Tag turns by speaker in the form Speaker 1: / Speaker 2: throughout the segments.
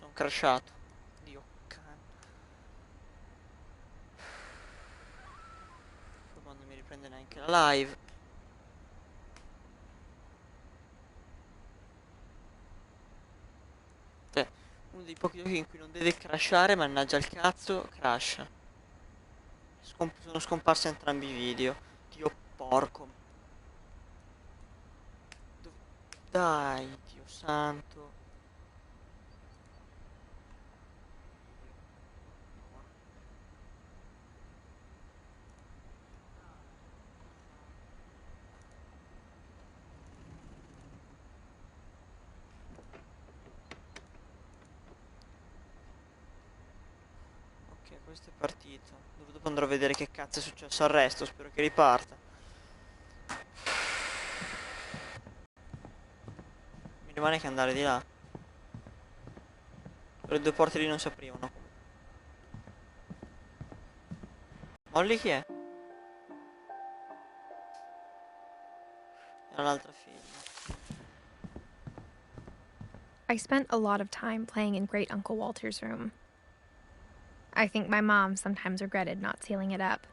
Speaker 1: Sono crashato. Dio cane. Poi quando mi riprende neanche la live. Cioè, uno dei pochi giochi in cui non deve crashare, mannaggia il cazzo, crasha. Sono scomparsi entrambi i video. Dio porco. Dai, Dio santo. Ok, questo è partito. Dopo andrò a vedere che cazzo è successo al resto. Spero che riparta. Mi rimane che andare di là. Le due porte lì non si aprivano. Molly chi è? Era l'altra figlia.
Speaker 2: I spent a lot of time playing in Great Uncle Walter's room. I think my mom sometimes regretted not sealing it up.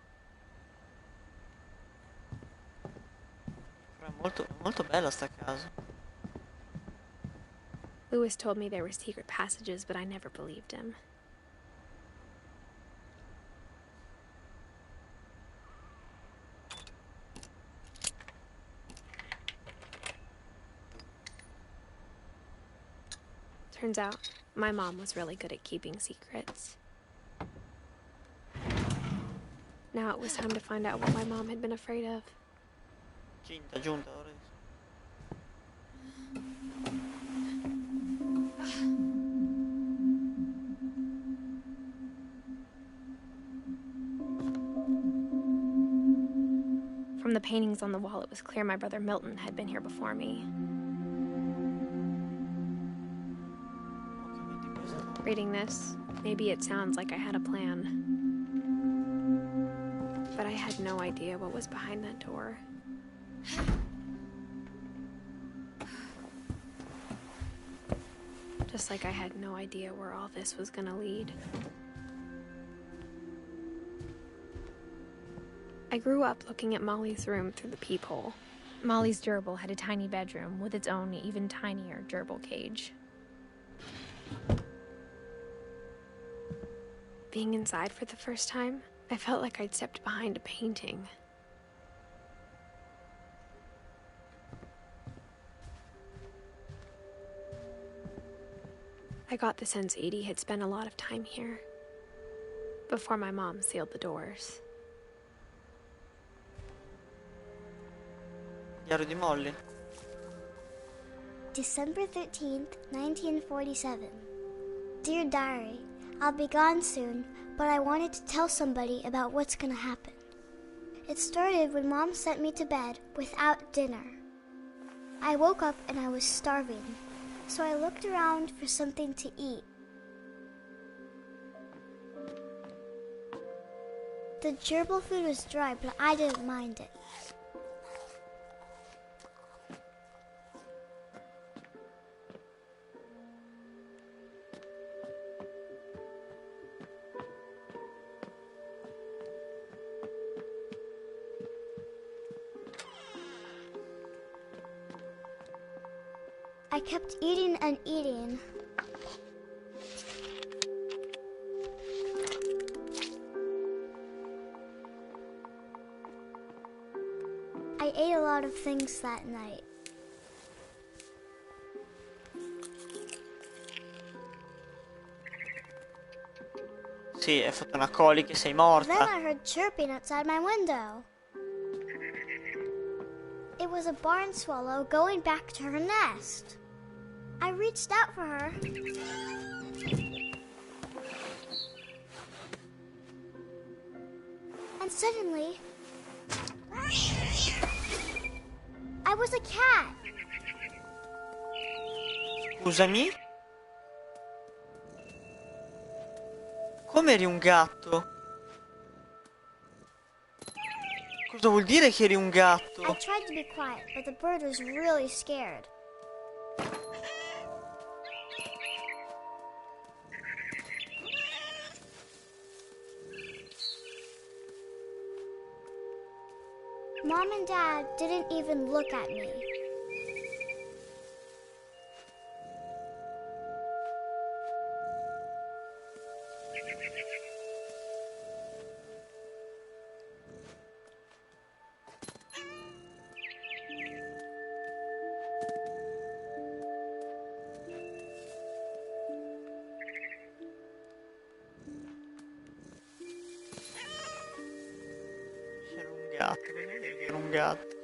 Speaker 1: Però è molto bella sta casa.
Speaker 2: Lewis told me there were secret passages, but I never believed him. Turns out, my mom was really good at keeping secrets. Now it was time to find out what my mom had been afraid of.
Speaker 1: Giunta, ora.
Speaker 2: From the paintings on the wall, it was clear my brother Milton had been here before me. Reading this, maybe it sounds like I had a plan. But I had no idea what was behind that door. Just like I had no idea where all this was gonna lead. I grew up looking at Molly's room through the peephole. Molly's gerbil had a tiny bedroom with its own even tinier gerbil cage. Being inside for the first time, I felt like I'd stepped behind a painting. I got the sense Edie had spent a lot of time here, before my mom sealed the doors.
Speaker 1: Diario di Molly.
Speaker 3: December 13th, 1947. Dear Diary, I'll be gone soon, but I wanted to tell somebody about what's gonna happen. It started when Mom sent me to bed without dinner. I woke up and I was starving, so I looked around for something to eat. The gerbil food was dry, but I didn't mind it. I kept eating and eating. I ate a lot of things that night.
Speaker 1: Sì, hai fatto una colica e sei morta.
Speaker 3: Then I heard chirping outside my window. It was a barn swallow going back to her nest. I reached out for her. And suddenly, I was a cat.
Speaker 1: Scusami? Come eri un gatto? Cosa vuol dire che eri un gatto?
Speaker 3: I tried to be quiet, but the bird was really scared. Mom and Dad didn't even look at me.
Speaker 1: Era un gatto, cosa vuol dire che era un gatto?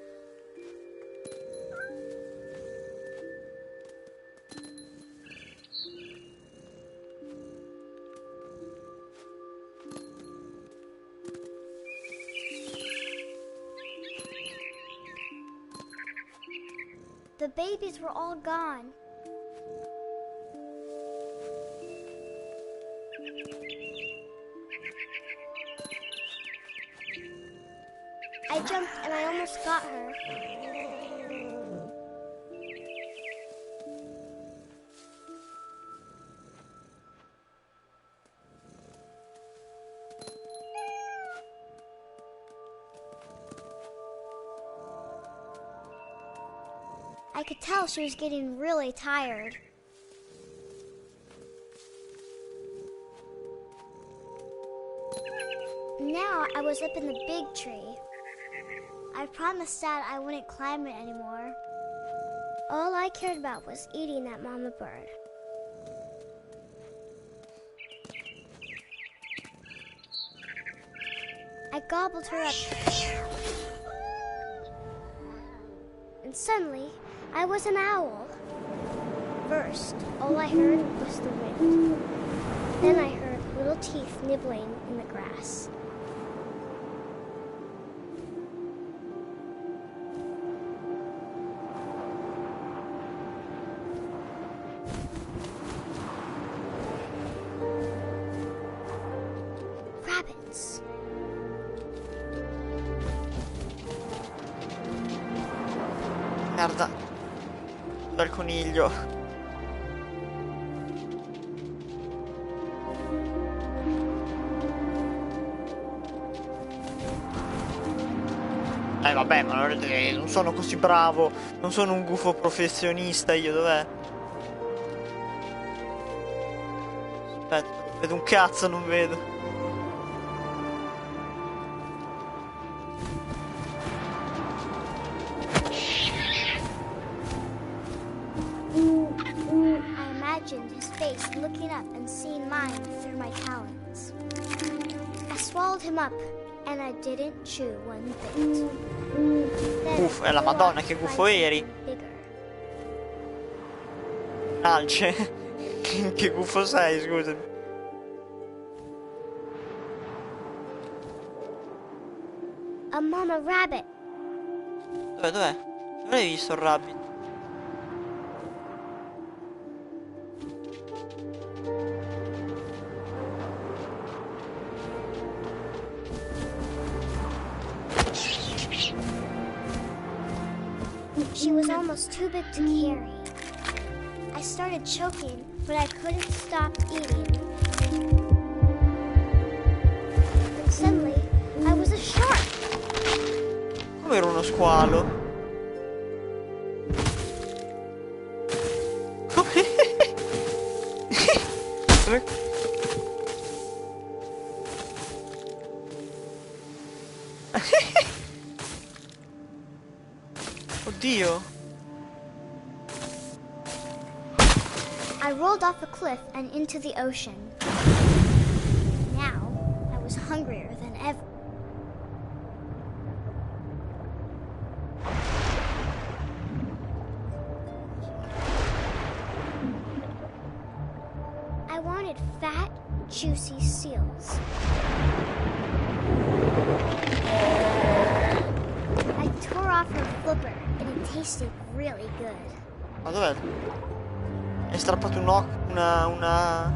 Speaker 3: The babies were all gone. I jumped and I almost got her. I could tell she was getting really tired. Now I was up in the big tree. I promised Dad I wouldn't climb it anymore. All I cared about was eating that mama bird. I gobbled her up. And suddenly, I was an owl. First, all I heard was the wind. Then I heard little teeth nibbling in the grass. Rabbits.
Speaker 1: Merda. Dal coniglio. Vabbè, ma non sono così bravo. Non sono un gufo professionista io, dov'è? Aspetta, non vedo un cazzo, non vedo.
Speaker 3: His face looking up and seeing mine through my talons. I swallowed him up and I didn't chew one bit.
Speaker 1: Uff, la Madonna, che gufo eri! Alce, che gufo sei, scusami.
Speaker 3: A mama rabbit.
Speaker 1: Dov'è? Non hai visto il rabbit?
Speaker 3: She was almost too big to carry. I started choking, but I couldn't stop eating. And suddenly, I was a shark.
Speaker 1: Come ero uno squalo? Come? Oddio.
Speaker 3: I rolled off a cliff and into the ocean. Now, I was hungrier than ever. I wanted fat, juicy seals. I tore off her flipper and it tasted really good.
Speaker 1: Ma dov'è? Hai strappato una...
Speaker 3: I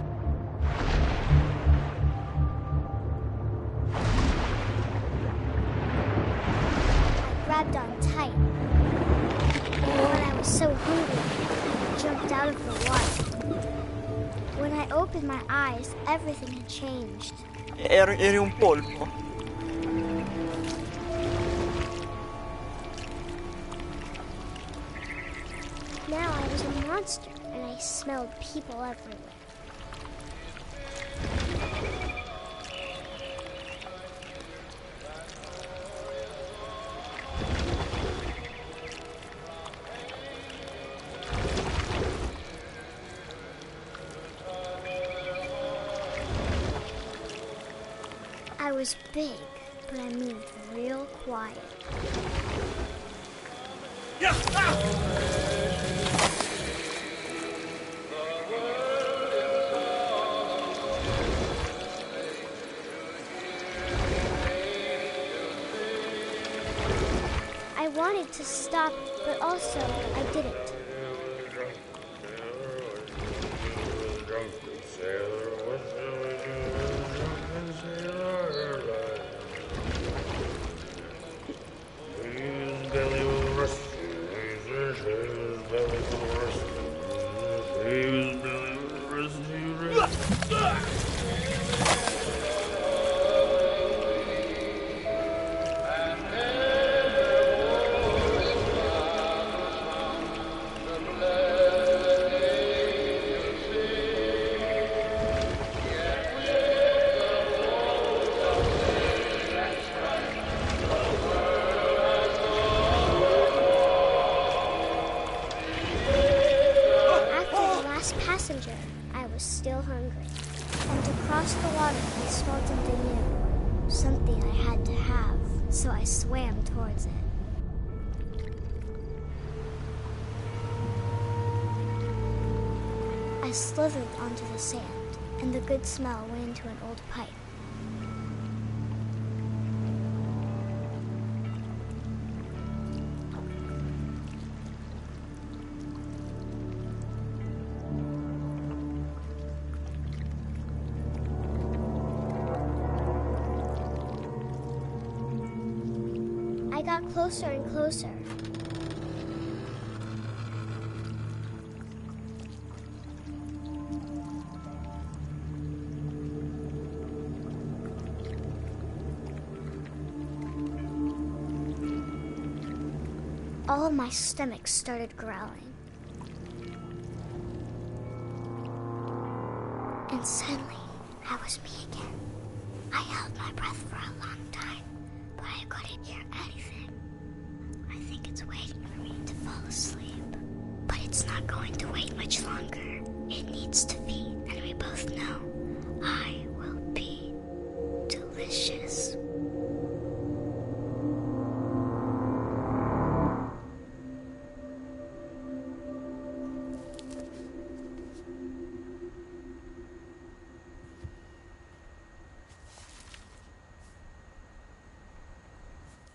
Speaker 3: grabbed on tight. When I was so hungry, I jumped out of the water. When I opened my eyes, everything had changed.
Speaker 1: Eri un polpo.
Speaker 3: monster, and I smelled people everywhere. I was big, but I moved real quiet. I wanted to stop, but also I didn't. Passenger, I was still hungry, and to cross the water I smelled something new, something I had to have, so I swam towards it. I slithered onto the sand, and the good smell went into an old pipe. I got closer and closer. All of my stomach started growling. And suddenly, I was me again. I held my breath for a long time, but I couldn't hear anything. I think it's waiting for me to fall asleep. But it's not going to wait much longer. It needs to feed, and we both know I will be delicious.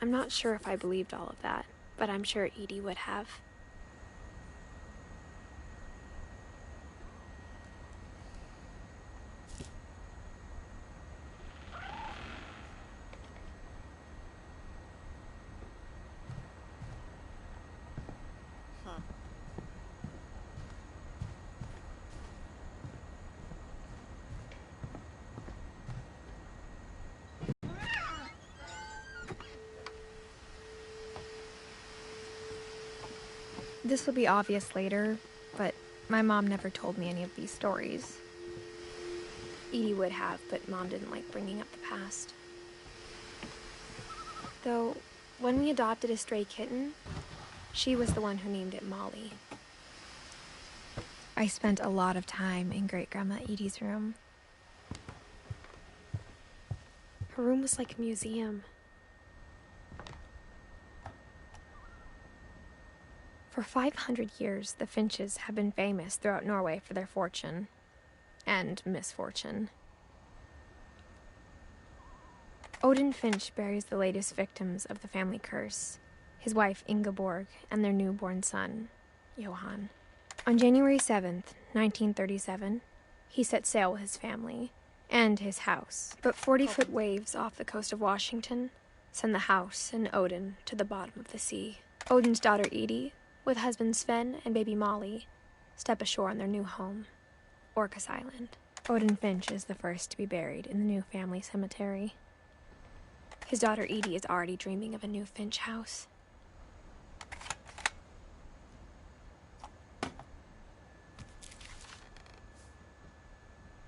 Speaker 2: I'm not sure if I believed all of that, but I'm sure Edie would have. This will be obvious later, but my mom never told me any of these stories. Edie would have, but Mom didn't like bringing up the past. Though, when we adopted a stray kitten, she was the one who named it Molly. I spent a lot of time in Great-Grandma Edie's room. Her room was like a museum. For 500 years, the Finches have been famous throughout Norway for their fortune and misfortune. Odin Finch buries the latest victims of the family curse, his wife Ingeborg and their newborn son, Johan. On January 7th, 1937, he set sail with his family and his house, but 40-foot waves off the coast of Washington send the house and Odin to the bottom of the sea. Odin's daughter Edie, with husband Sven and baby Molly, step ashore on their new home, Orcas Island. Odin Finch is the first to be buried in the new family cemetery. His daughter Edie is already dreaming of a new Finch house.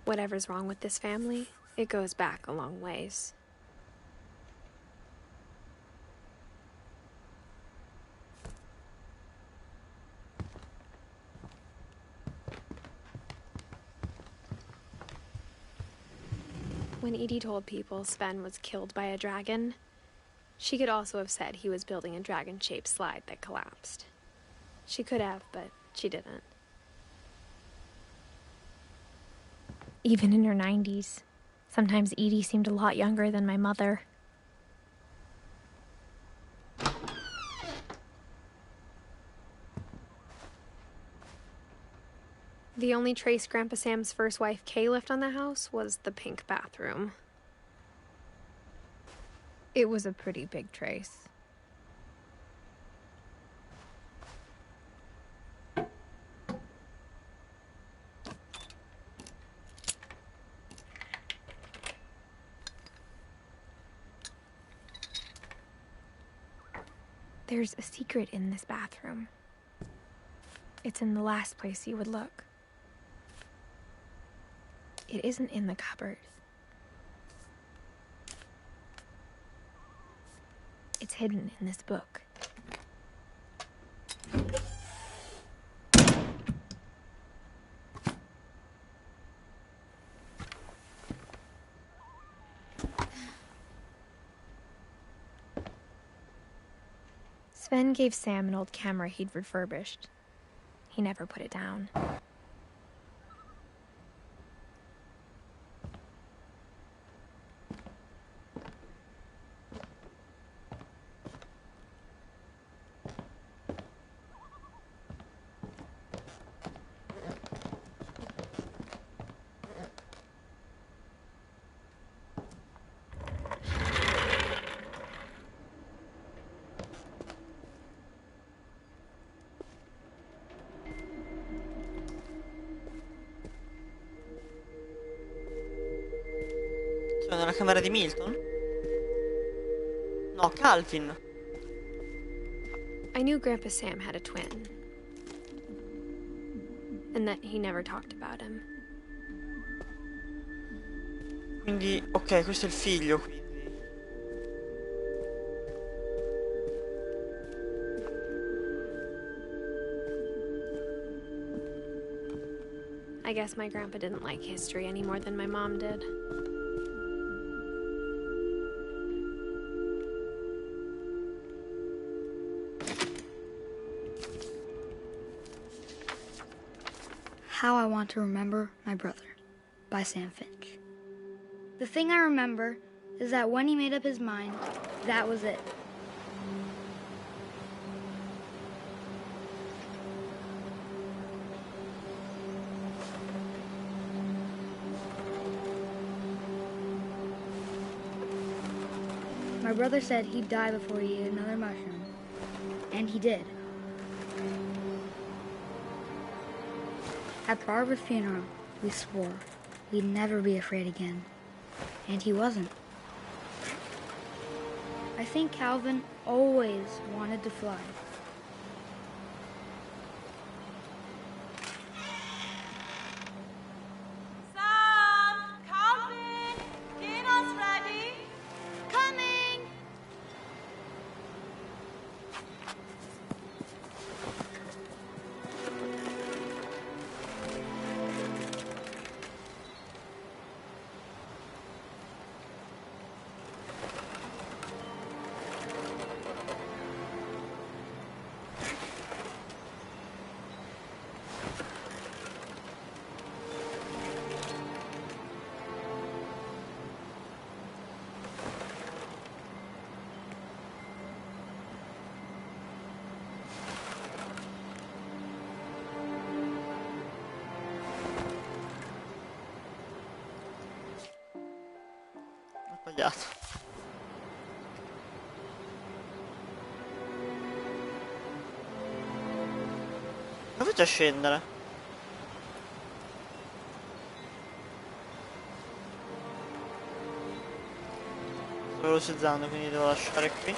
Speaker 2: Whatever's wrong with this family, it goes back a long ways. When Edie told people Sven was killed by a dragon, she could also have said he was building a dragon-shaped slide that collapsed. She could have, but she didn't. Even in her 90s, sometimes Edie seemed a lot younger than my mother. The only trace Grandpa Sam's first wife, Kay, left on the house was the pink bathroom. It was a pretty big trace. There's a secret in this bathroom. It's in the last place you would look. It isn't in the cupboard. It's hidden in this book. Sven gave Sam an old camera he'd refurbished. He never put it down.
Speaker 1: Sono nella camera di Milton? No, Calvin.
Speaker 2: I knew Grandpa Sam had a twin, and that he never talked about him.
Speaker 1: Quindi, ok, questo è il figlio, quindi.
Speaker 2: I guess my grandpa didn't like history any more than my mom did.
Speaker 4: How I Want to Remember My Brother by Sam Finch. The thing I remember is that when he made up his mind, that was it. My brother said he'd die before he ate another mushroom, and he did. At Barbara's funeral, we swore we'd never be afraid again, and he wasn't. I think Calvin always wanted to fly.
Speaker 5: Sam! Calvin! Dinner's ready! Coming!
Speaker 1: Ho sbagliato. Come faccio a scendere? Sto velocizzando, quindi devo lasciare qui.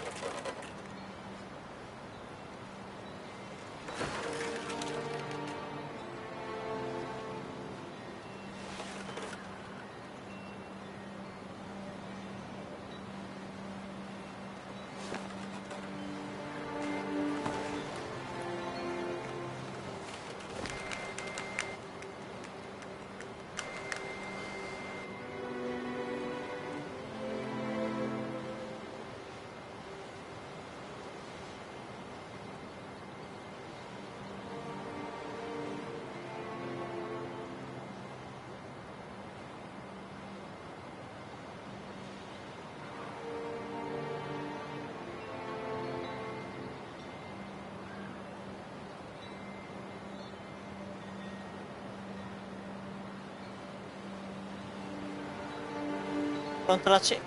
Speaker 1: Pronta la cena.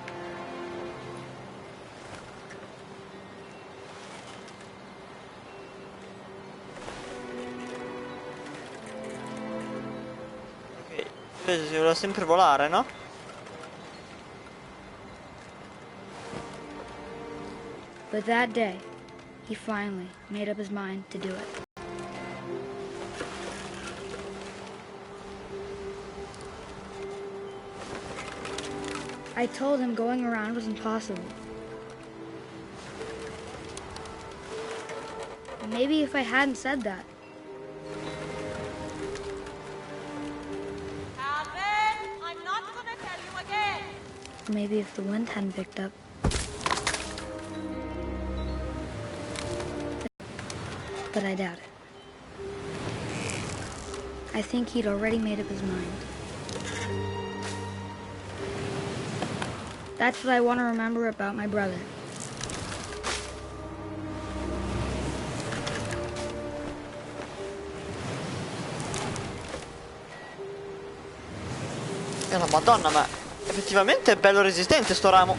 Speaker 1: Ok, si voleva sempre volare, no?
Speaker 4: But that day, he finally made up his mind to do it. I told him going around was impossible. Maybe if I hadn't said that,
Speaker 5: Calvin, I'm not gonna tell you again.
Speaker 4: maybe if the wind hadn't picked up. But I doubt it. I think he'd already made up his mind. That's what I want to remember about my brother.
Speaker 1: La Madonna, ma effettivamente è bello resistente sto ramo.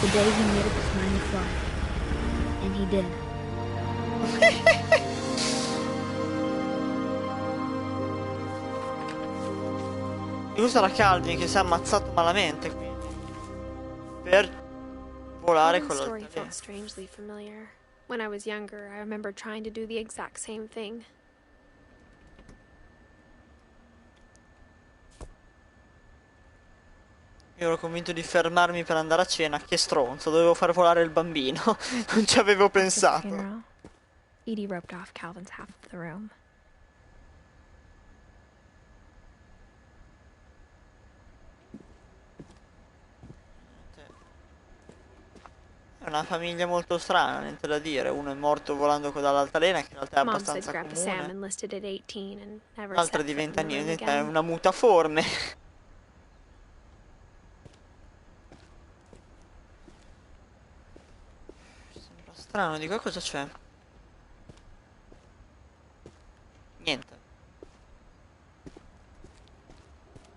Speaker 4: The day he made up his mind to fly. And he did.
Speaker 1: E questo era Calvin che si è ammazzato malamente, quindi. Per volare
Speaker 2: Calvin's
Speaker 1: con
Speaker 2: story
Speaker 1: l'altalena.
Speaker 2: felt strangely familiar. When I was younger, I remember trying to do the exact same thing.
Speaker 1: Io ero convinto di fermarmi per andare a cena, che stronzo, dovevo far volare il bambino, non ci avevo
Speaker 2: After the
Speaker 1: pensato.
Speaker 2: funeral, Edie roped off Calvin's half of the room.
Speaker 1: È una famiglia molto strana, niente da dire. Uno è morto volando dall'altalena, che in realtà è
Speaker 2: Mom said
Speaker 1: abbastanza
Speaker 2: Grandpa Sam
Speaker 1: comune.
Speaker 2: enlisted at 18 and never
Speaker 1: L'altra
Speaker 2: set foot in
Speaker 1: diventa
Speaker 2: the room
Speaker 1: niente, è
Speaker 2: again.
Speaker 1: una mutaforme. Sembra strano, di qua cosa c'è? Niente.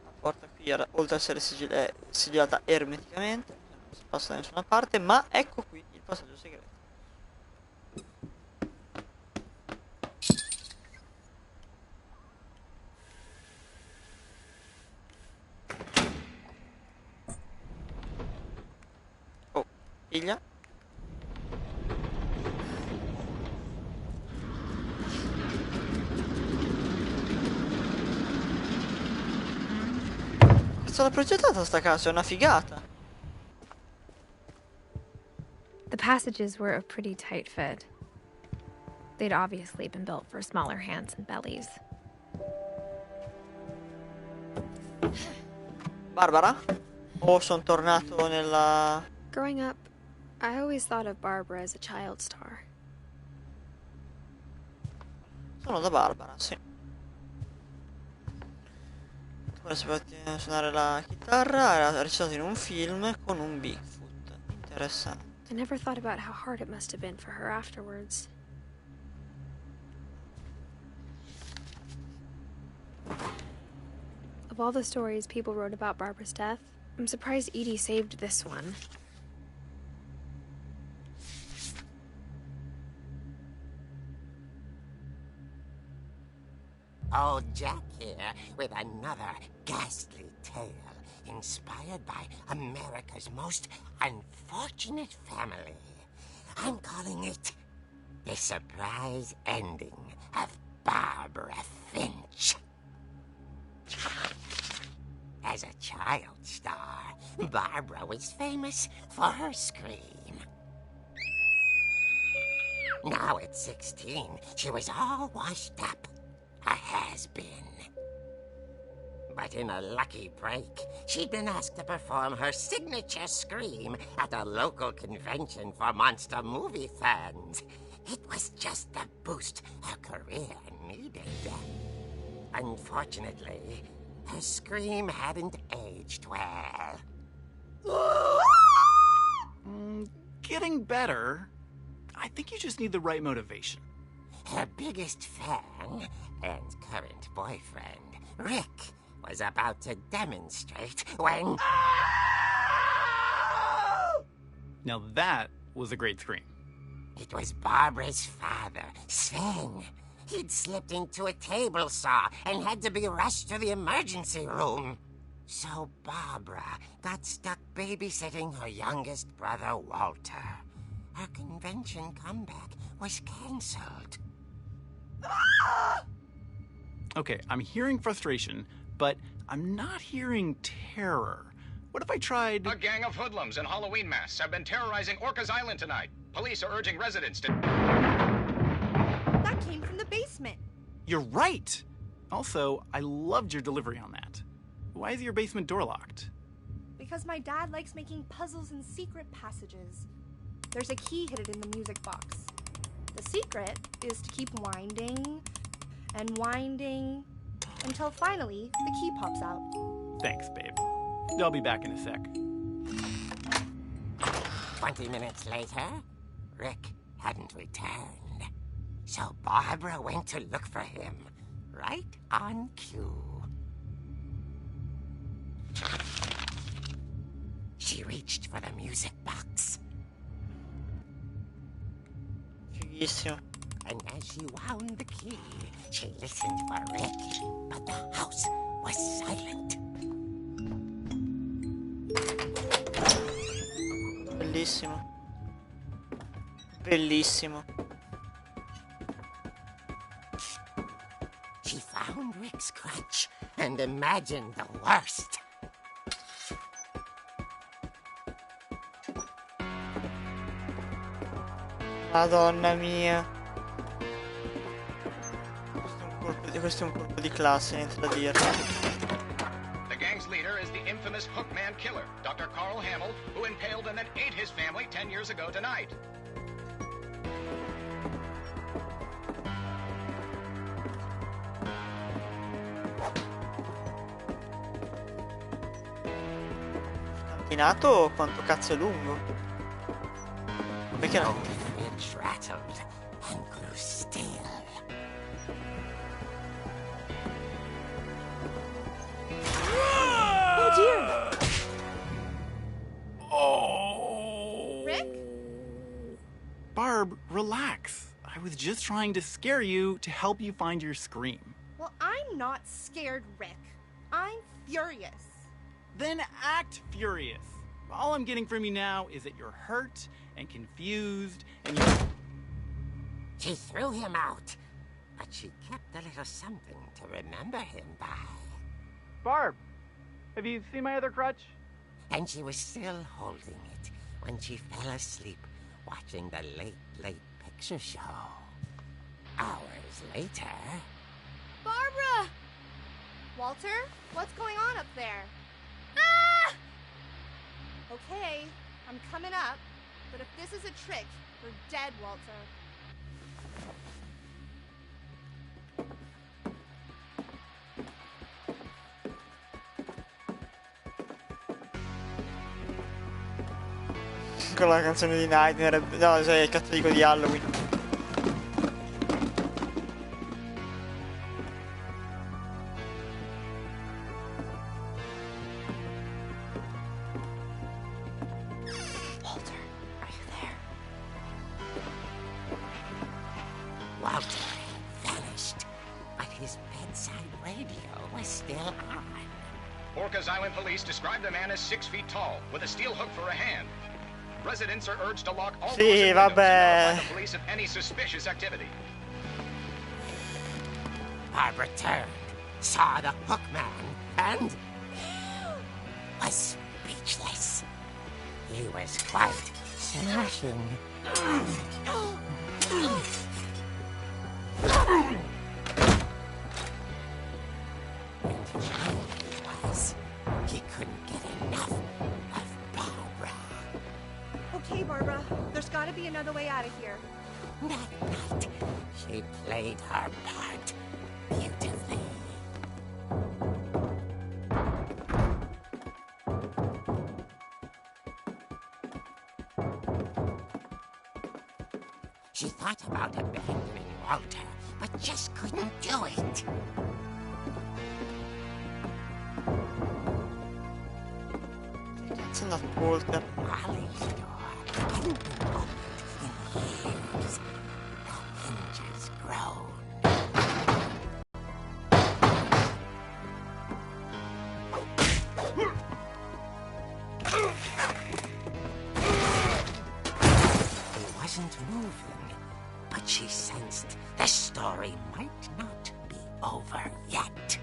Speaker 1: La porta qui era, oltre ad essere è sigillata ermeticamente, non si passa da nessuna parte, ma ecco qui il passaggio segreto. Oh, figlia. È stata progettata sta casa, è una figata.
Speaker 2: The passages were a pretty tight fit. They'd obviously been built for smaller hands and bellies.
Speaker 1: Barbara? O sono tornato nella...
Speaker 2: Growing up, I always thought of Barbara as a child star.
Speaker 1: Sono da Barbara, sì. Ora si può suonare la chitarra, era recitato in un film con un Bigfoot. Interessante.
Speaker 2: I never thought about how hard it must have been for her afterwards. Of all the stories people wrote about Barbara's death, I'm surprised Edie saved this one.
Speaker 6: Old Jack here with another ghastly tale inspired by America's most unfortunate family. I'm calling it The Surprise Ending of Barbara Finch. As a child star, Barbara was famous for her scream. Now at 16, she was all washed up. A has-been. But in a lucky break, she'd been asked to perform her signature scream at a local convention for monster movie fans. It was just the boost her career needed. Unfortunately, her scream hadn't aged well.
Speaker 7: getting better. I think you just need the right motivation.
Speaker 6: Her biggest fan and current boyfriend, Rick, was about to demonstrate when...
Speaker 7: Now that was a great scream.
Speaker 6: It was Barbara's father, Sven. He'd slipped into a table saw and had to be rushed to the emergency room. So Barbara got stuck babysitting her youngest brother, Walter. Her convention comeback was cancelled.
Speaker 7: Okay, I'm hearing frustration, but I'm not hearing terror. What if I tried...
Speaker 8: A gang of hoodlums in Halloween masks have been terrorizing Orcas Island tonight. Police are urging residents to...
Speaker 5: That came from the basement.
Speaker 7: You're right! Also, I loved your delivery on that. Why is your basement door locked?
Speaker 5: Because my dad likes making puzzles and secret passages. There's a key hidden in the music box. The secret is to keep winding and winding until finally the key pops out.
Speaker 7: Thanks, babe. I'll be back in a sec.
Speaker 6: 20 minutes later, Rick hadn't returned. So Barbara went to look for him, right on cue. She reached for the music box.
Speaker 1: Fighissimo.
Speaker 6: And as she wound the key, she listened for Rick, but the house was silent.
Speaker 1: Bellissimo. Bellissimo.
Speaker 6: She found Rick's crutch and imagined the worst.
Speaker 1: Madonna mia. Questo è un colpo di classe, niente da dire.
Speaker 8: The gang's leader is the infamous Hookman killer, Dr. Carl Hamill, who impaled and then ate his family 10 years ago tonight.
Speaker 1: Scantinato quanto cazzo è lungo? Perché no?
Speaker 6: Fridge rattled and grew still.
Speaker 5: Oh dear!
Speaker 7: Oh!
Speaker 5: Rick?
Speaker 7: Barb, relax. I was just trying to scare you to help you find your scream.
Speaker 5: Well, I'm not scared, Rick. I'm furious.
Speaker 7: Then act furious. All I'm getting from you now is that you're hurt and confused and you're...
Speaker 6: She threw him out, but she kept a little something to remember him by.
Speaker 7: Barb, have you seen my other crutch?
Speaker 6: And she was still holding it when she fell asleep watching the late picture show. Hours later...
Speaker 5: Barbara! Walter, what's going on up there? Ah! Okay, I'm coming up, but if this is a trick, we're dead, Walter.
Speaker 1: Con la canzone di Nightmare. No, sai, il cattolico di Halloween.
Speaker 6: Walter, are you there? Walter had vanished, but his bedside radio was still on.
Speaker 8: Orcas Island police describe the man as 6 feet tall, with a steel hook for a hand. Residents are urged to lock all doors
Speaker 1: Sì,
Speaker 8: and windows to
Speaker 1: vabbè.
Speaker 8: notify the police of any suspicious activity.
Speaker 6: Barbara turned, saw the hook man, and was speechless. He was quite smashing. And he was. He couldn't get enough of Barbara.
Speaker 5: Okay, Barbara, there's gotta be another way out of here.
Speaker 6: That night, she played her part beautifully. She thought about abandoning Walter, but just couldn't do it.
Speaker 1: Cazzo è andato Walter?
Speaker 6: Molly's door hadn't been opened in years. The hinges groaned. He wasn't moving, but she sensed the story might not be over yet.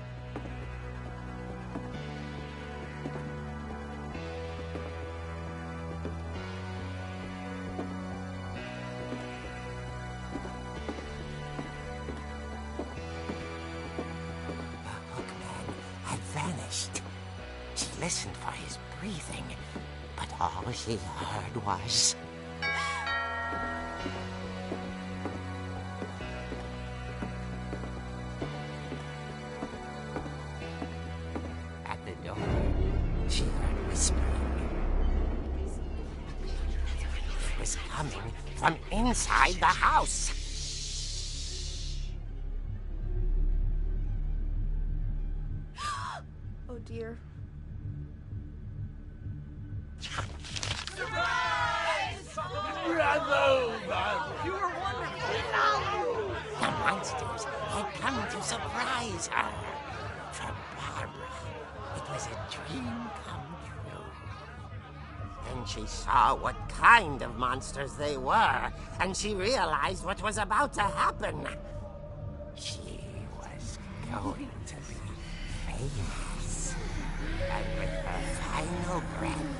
Speaker 6: Vanished. She listened for his breathing, but all she heard was... At the door, she heard whispering. It was coming from inside the house.
Speaker 5: Oh dear.
Speaker 6: The monsters had come to surprise her. For Barbara, it was a dream come true. Then she saw what kind of monsters they were, and she realized what was about to happen. She was going to be famous. And with her final breath,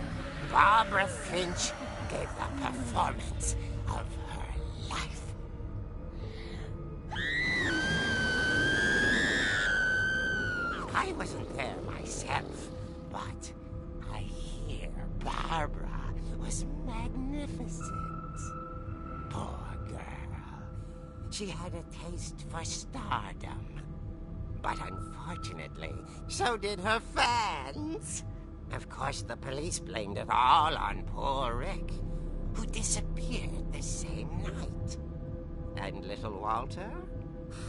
Speaker 6: Barbara Finch gave the performance of her life. I wasn't there myself, but I hear Barbara was magnificent. Poor girl. She had a taste for stardom. But unfortunately, so did her fans. Of course, the police blamed it all on poor Rick, who disappeared the same night. And little Walter?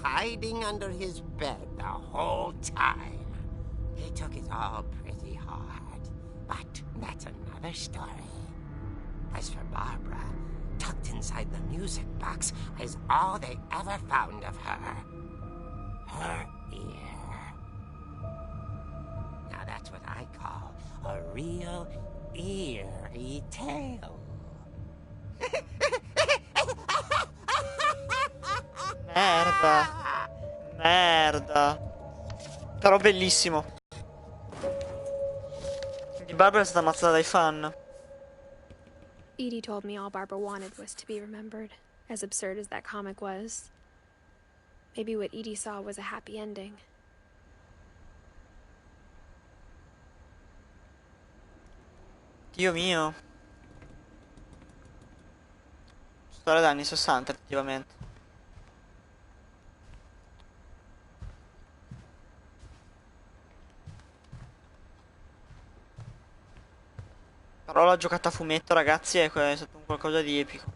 Speaker 6: Hiding under his bed the whole time. He took it all pretty hard, but that's another story. As for Barbara, tucked inside the music box is all they ever found of her. Her ear. Now that's what I call a real eerie tale.
Speaker 1: Merda. Merda. Però bellissimo. Di Barbara è stata ammazzata dai fan.
Speaker 2: Edie told me all Barbara wanted was to be remembered, as absurd as that comic was. Maybe what Edie saw was a happy ending.
Speaker 1: Dio mio. Storia degli anni 60, effettivamente. Però la giocata a fumetto, ragazzi, è stato un qualcosa di epico.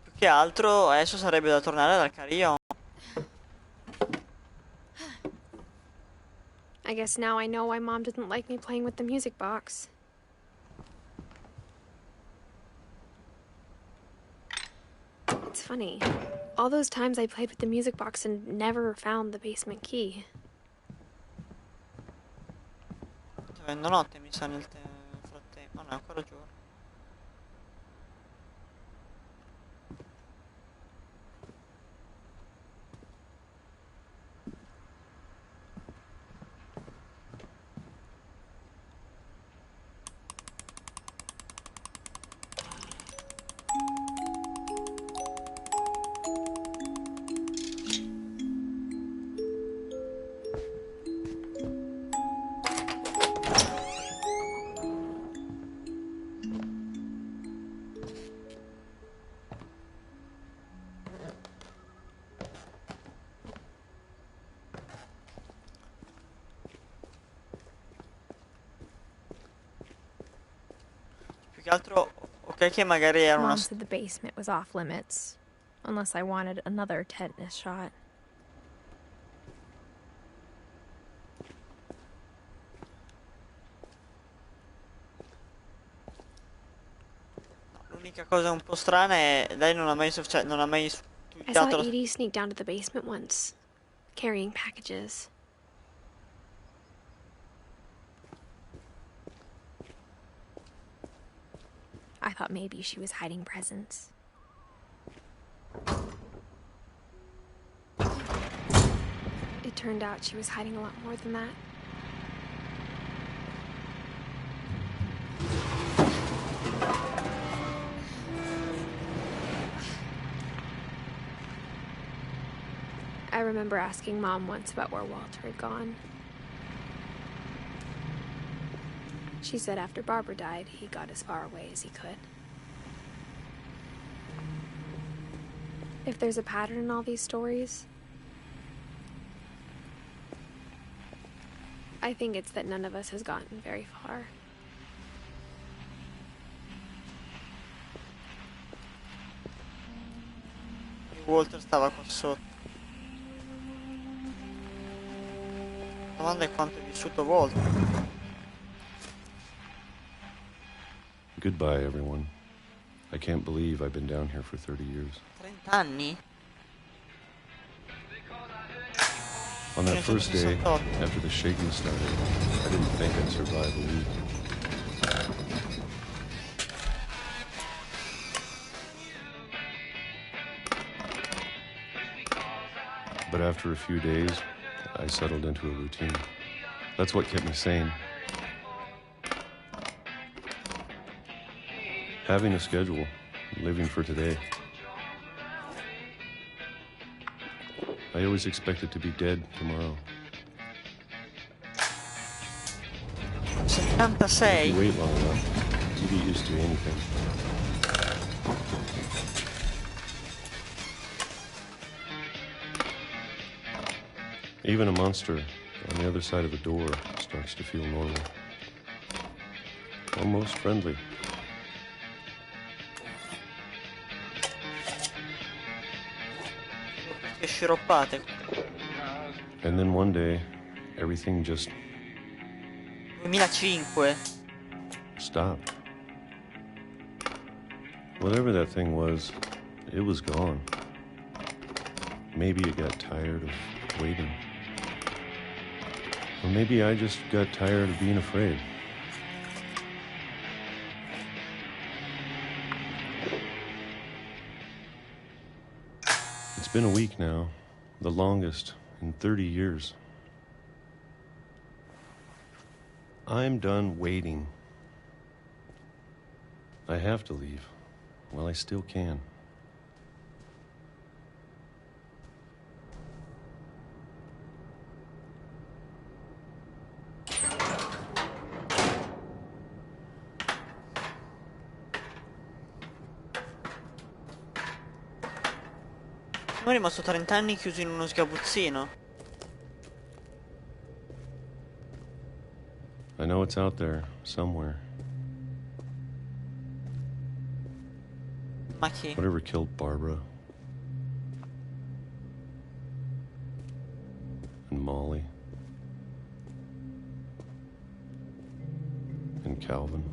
Speaker 1: Più che altro, adesso sarebbe da tornare dal Carillon.
Speaker 2: I guess now I know why Mom didn't like me playing with the music box. It's funny. All those times I played with the music box and never found the basement key.
Speaker 1: Sta avendo notte, mi sa, nel frattempo. Ah, no, è ancora giorno. Più che altro, ok che magari era una...
Speaker 2: Mom said the basement was off limits, unless I wanted another tetanus shot.
Speaker 1: L'unica cosa un po' strana è... Lei non ha mai, cioè, non ha mai
Speaker 2: I saw
Speaker 1: studiato la...
Speaker 2: Edie sneak down to the basement once, carrying packages. I thought maybe she was hiding presents. It turned out she was hiding a lot more than that. I remember asking Mom once about where Walter had gone. She said after Barbara died, he got as far away as he could. If there's a pattern in all these stories, I think it's that none of us has gotten very far.
Speaker 1: Walter stava qua sotto. La domanda è quanto è vissuto Walter.
Speaker 9: Goodbye, everyone. I can't believe I've been down here for 30 years.
Speaker 1: 30 anni?
Speaker 9: On that first day, after the shaking started, I didn't think I'd survive a week. But after a few days, I settled into a routine. That's what kept me sane. Having a schedule, living for today. I always expected to be dead tomorrow.
Speaker 1: 76.
Speaker 9: If you wait long enough, you get used to anything. Even a monster on the other side of the door starts to feel normal. Almost friendly.
Speaker 1: Che sciroppate.
Speaker 9: And then one day, everything just
Speaker 1: 2005.
Speaker 9: stopped. Whatever that thing was, it was gone. Maybe it got tired of waiting. Or maybe I just got tired of being afraid. It's been a week now, the longest in 30 years. I'm done waiting. I have to leave. Well, I still can.
Speaker 1: Sono rimasto 30 anni chiuso in uno sgabuzzino.
Speaker 9: I know it's out there, somewhere.
Speaker 1: Ma chi?
Speaker 9: Whatever killed Barbara. And Molly. And Calvin.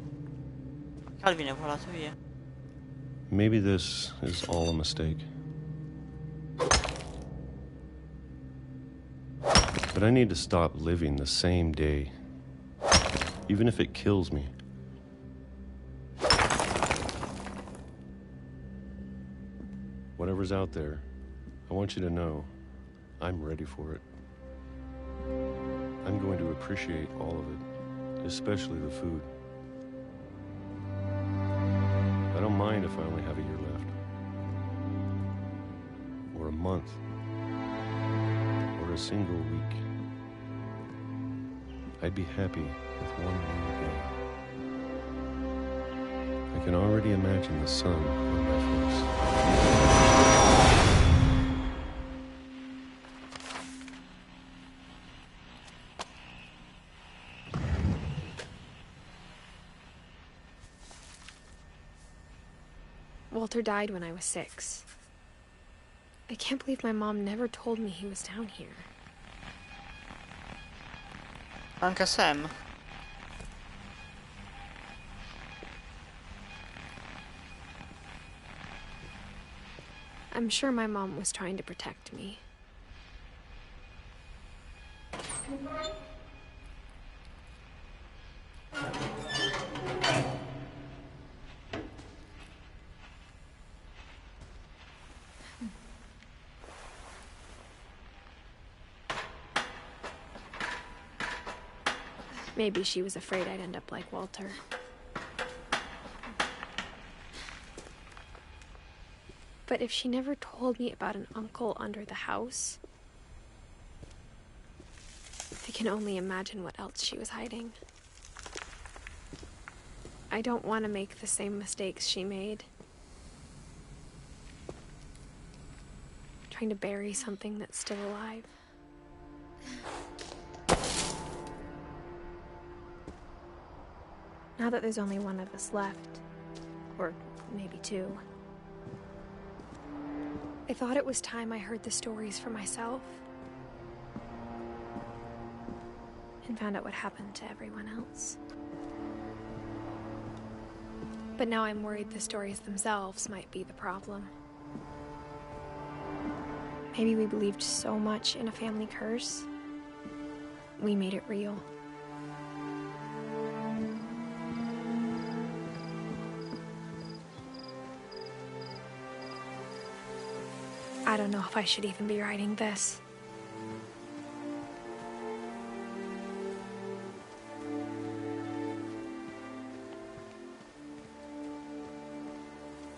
Speaker 1: Calvin è volato via.
Speaker 9: Maybe this is all a mistake. But I need to stop living the same day, even if it kills me. Whatever's out there, I want you to know I'm ready for it. I'm going to appreciate all of it, especially the food. I don't mind if I only have a year left, or a month, or a single week. I'd be happy with one more day. I can already imagine the sun on my face.
Speaker 2: Walter died when I was 6. I can't believe my mom never told me he was down here.
Speaker 1: Anche Sam.
Speaker 2: I'm sure my mom was trying to protect me. Maybe she was afraid I'd end up like Walter. But if she never told me about an uncle under the house, I can only imagine what else she was hiding. I don't want to make the same mistakes she made. Trying to bury something that's still alive. Now that there's only one of us left, or maybe 2, I thought it was time I heard the stories for myself and found out what happened to everyone else. But now I'm worried the stories themselves might be the problem. Maybe we believed so much in a family curse, we made it real. I don't know if I should even be writing this.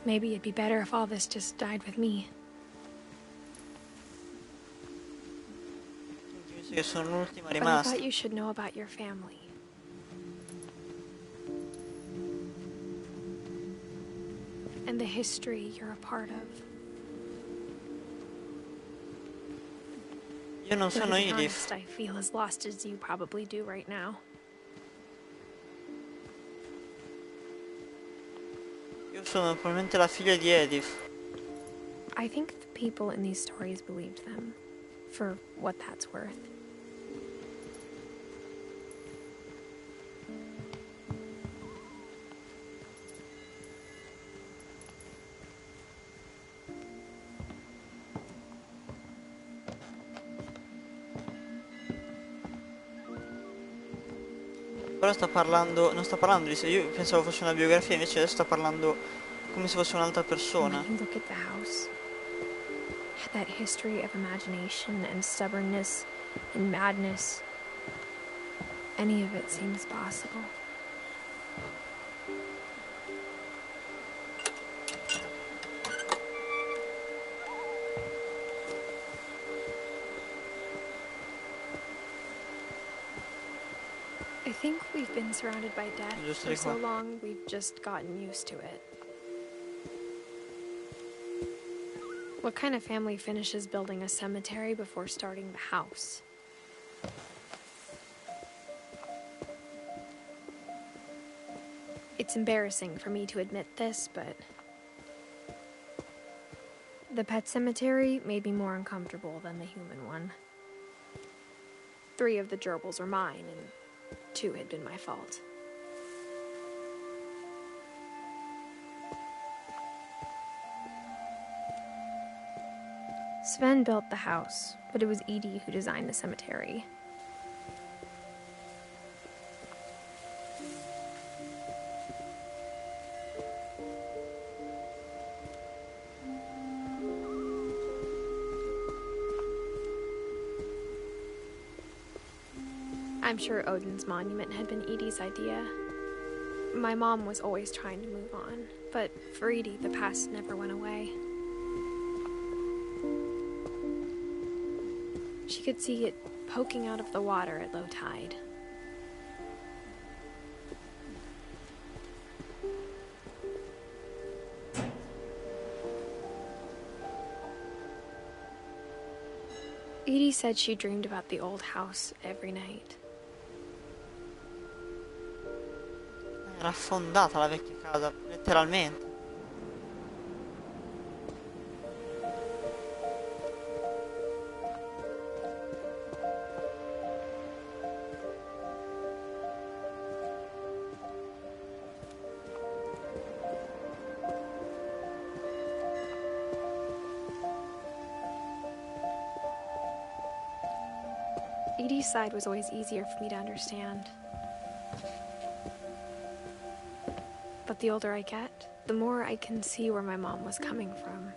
Speaker 2: Maybe it'd be better if all this just died with me.
Speaker 1: Visto che sono l'ultima
Speaker 2: But I
Speaker 1: rimasta.
Speaker 2: thought you should know about your family. And the history you're a part of.
Speaker 1: Io non
Speaker 2: But to
Speaker 1: sono
Speaker 2: be
Speaker 1: Edith.
Speaker 2: honest, I feel as lost as you probably do right now.
Speaker 1: Io sono probabilmente la figlia di Edith.
Speaker 2: I think the people in these stories believed them, for what that's worth.
Speaker 1: Però sta parlando, non sta parlando di sé, io pensavo fosse una biografia, invece adesso sta parlando come se fosse un'altra persona.
Speaker 2: When you look at the house, that history of imagination and stubbornness and madness, any of it seems possible. I think we've been surrounded by death for so long, we've just gotten used to it. What kind of family finishes building a cemetery before starting the house? It's embarrassing for me to admit this, but the pet cemetery made me more uncomfortable than the human one. 3 of the gerbils are mine, and 2 had been my fault. Sven built the house, but it was Edie who designed the cemetery. I'm sure Odin's monument had been Edie's idea. My mom was always trying to move on, but for Edie, the past never went away. She could see it poking out of the water at low tide. Edie said she dreamed about the old house every night.
Speaker 1: Era affondata la vecchia casa, letteralmente.
Speaker 2: Edie's side was always easier for me to understand. But the older I get, the more I can see where my mom was coming from.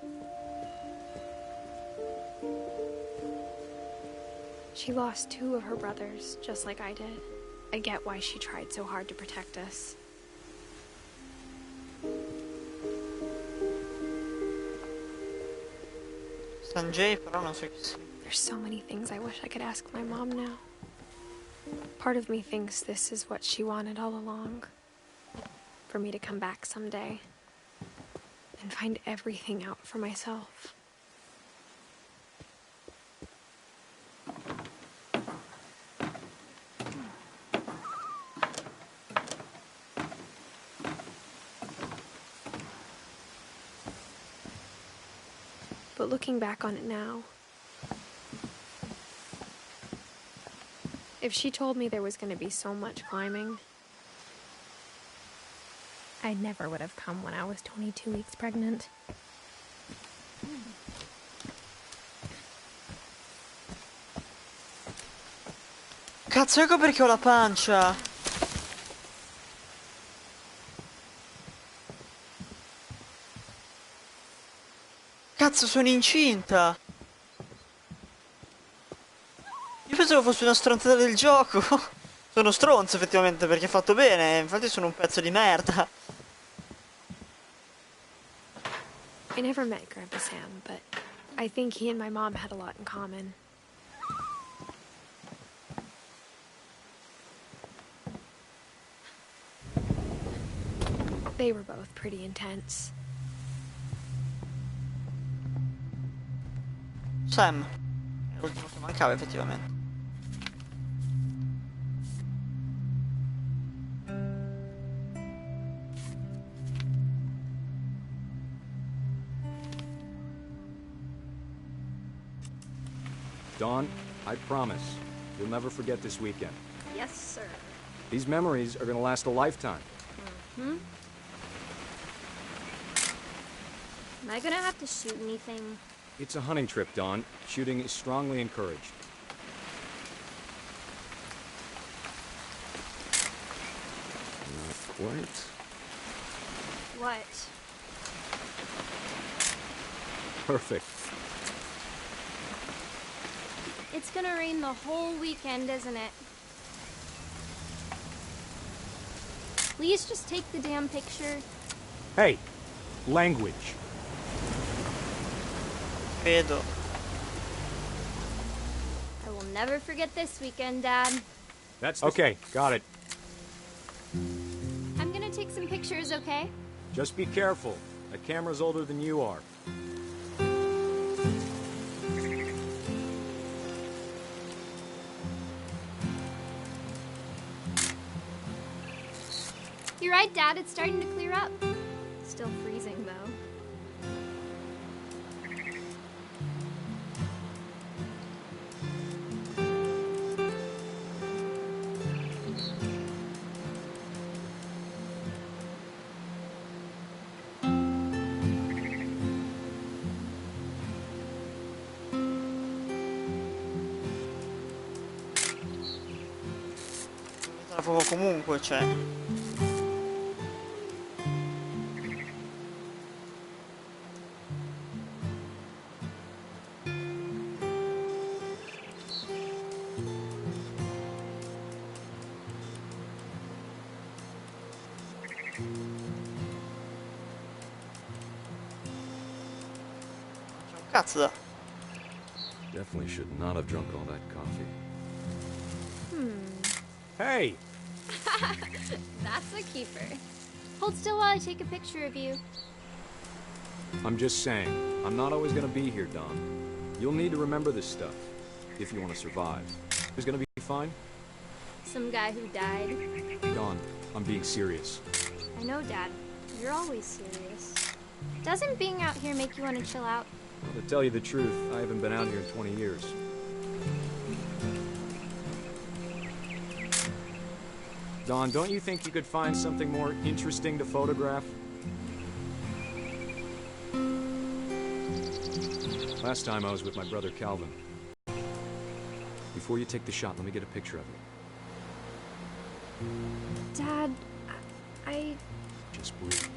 Speaker 2: She lost 2 of her brothers, just like I did. I get why she tried so hard to protect us.
Speaker 1: Sanjay, però non so chi sia.
Speaker 2: There's so many things I wish I could ask my mom now. Part of me thinks this is what she wanted all along. For me to come back someday and find everything out for myself. But looking back on it now, if she told me there was going to be so much climbing, I never would have come when I was 22 weeks pregnant.
Speaker 1: Cazzo, ecco perché ho la pancia! Cazzo, sono incinta! Io pensavo fosse una stronzata del gioco! Sono stronzo effettivamente perché è fatto bene, infatti sono un pezzo di merda.
Speaker 2: I never met Grandpa Sam, but I think he and my mom had a lot in common. They were both pretty intense.
Speaker 1: Sam. È l'ultimo che mancava effettivamente.
Speaker 10: Dawn, I promise, you'll never forget this weekend.
Speaker 11: Yes, sir.
Speaker 10: These memories are gonna last a lifetime.
Speaker 11: Mm-hmm. Am I gonna have to shoot anything?
Speaker 10: It's a hunting trip, Dawn. Shooting is strongly encouraged. Not quite.
Speaker 11: What?
Speaker 10: Perfect.
Speaker 11: It's gonna rain the whole weekend, isn't it? Please just take the damn picture.
Speaker 10: Hey, language.
Speaker 1: Vedo.
Speaker 11: I will never forget this weekend, Dad.
Speaker 10: That's okay, got it.
Speaker 11: I'm gonna take some pictures, okay?
Speaker 10: Just be careful. That camera's older than you are.
Speaker 11: You're right, Dad. It's starting to clear up. Still freezing, though.
Speaker 1: Tra poco comunque, cioè. Cazzo da.
Speaker 10: Definitely should not have drunk all that coffee. Hey!
Speaker 11: That's a keeper. Hold still while I take a picture of you.
Speaker 10: I'm just saying, I'm not always gonna be here, Don. You'll need to remember this stuff, if you want to survive. Who's gonna be fine?
Speaker 11: Some guy who died.
Speaker 10: Don, I'm being serious.
Speaker 11: I know, Dad. You're always serious. Doesn't being out here make you want to chill out?
Speaker 10: Well, to tell you the truth, I haven't been out here in 20 years. Don, don't you think you could find something more interesting to photograph? Last time I was with my brother Calvin. Before you take the shot, let me get a picture of you.
Speaker 2: Dad, I...
Speaker 10: Just breathe.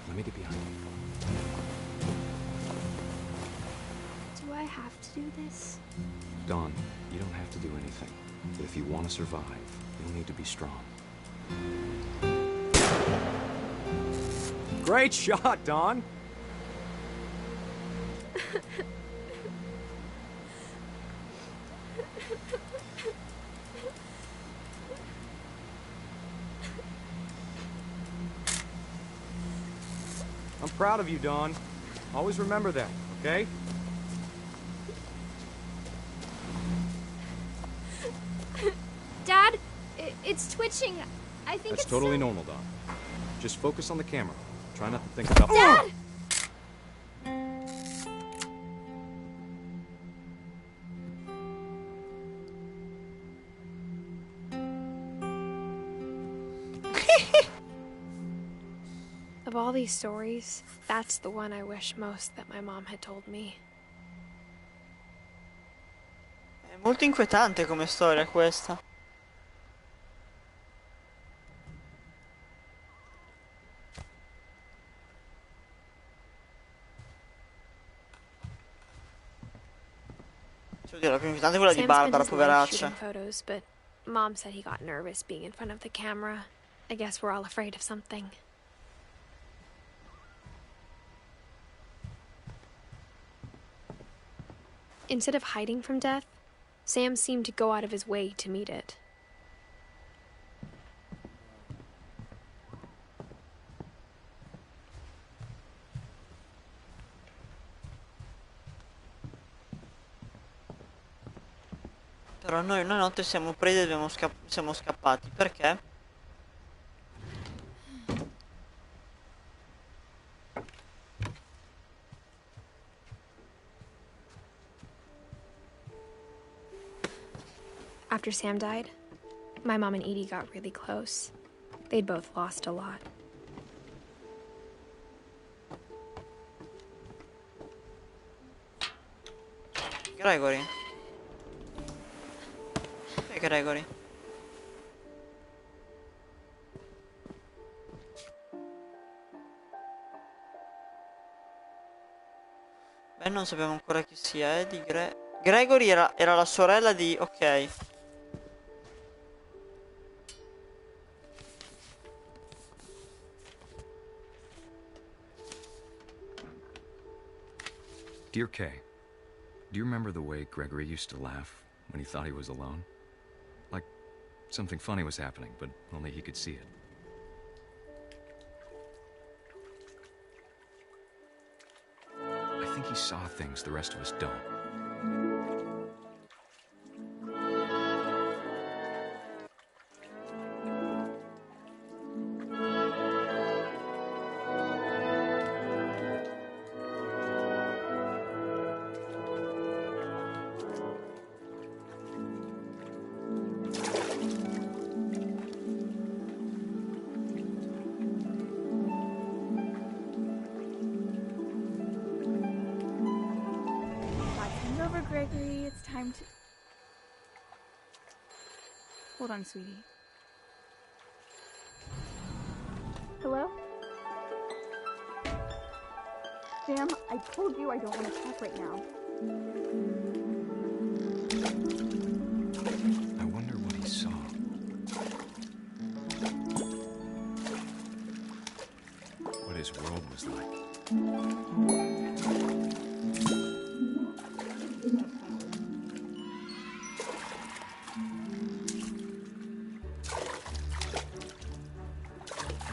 Speaker 10: Let me get behind you.
Speaker 2: Do I have to do this?
Speaker 10: Dawn, you don't have to do anything. But if you want to survive, you'll need to be strong. Great shot, Dawn! I'm proud of you, Dawn. Always remember that, okay?
Speaker 11: Dad, it's twitching. I think
Speaker 10: That's
Speaker 11: it's
Speaker 10: totally normal, Dawn. Just focus on the camera. Try not to think about—
Speaker 11: Dad!
Speaker 2: Of all these stories, that's the one I wish most that my mom had told me.
Speaker 1: È molto inquietante come storia questa. Cioè, la più inquietante è quella di
Speaker 2: Sam spent
Speaker 1: Barbara,
Speaker 2: his life
Speaker 1: poveraccia.
Speaker 2: shooting photos, but Mom said he got nervous being in front of the camera. I guess we're all afraid of something. Instead of hiding from death, Sam seemed to go out of his way to meet it.
Speaker 1: Però noi una notte siamo presi e siamo scappati. Perché?
Speaker 2: After Sam died, my mom and Edie got really close. They'd both lost a lot.
Speaker 1: Gregory. Che Gregory? Beh, non sappiamo ancora chi sia, di Gregory era la sorella di... Ok.
Speaker 10: Dear Kay, do you remember the way Gregory used to laugh when he thought he was alone? Like something funny was happening, but only he could see it. I think he saw things the rest of us don't.
Speaker 12: Gregory, it's time to... Hold on, sweetie. Hello? Sam, I told you I don't want to talk right now.
Speaker 10: I wonder what he saw. What his world was like.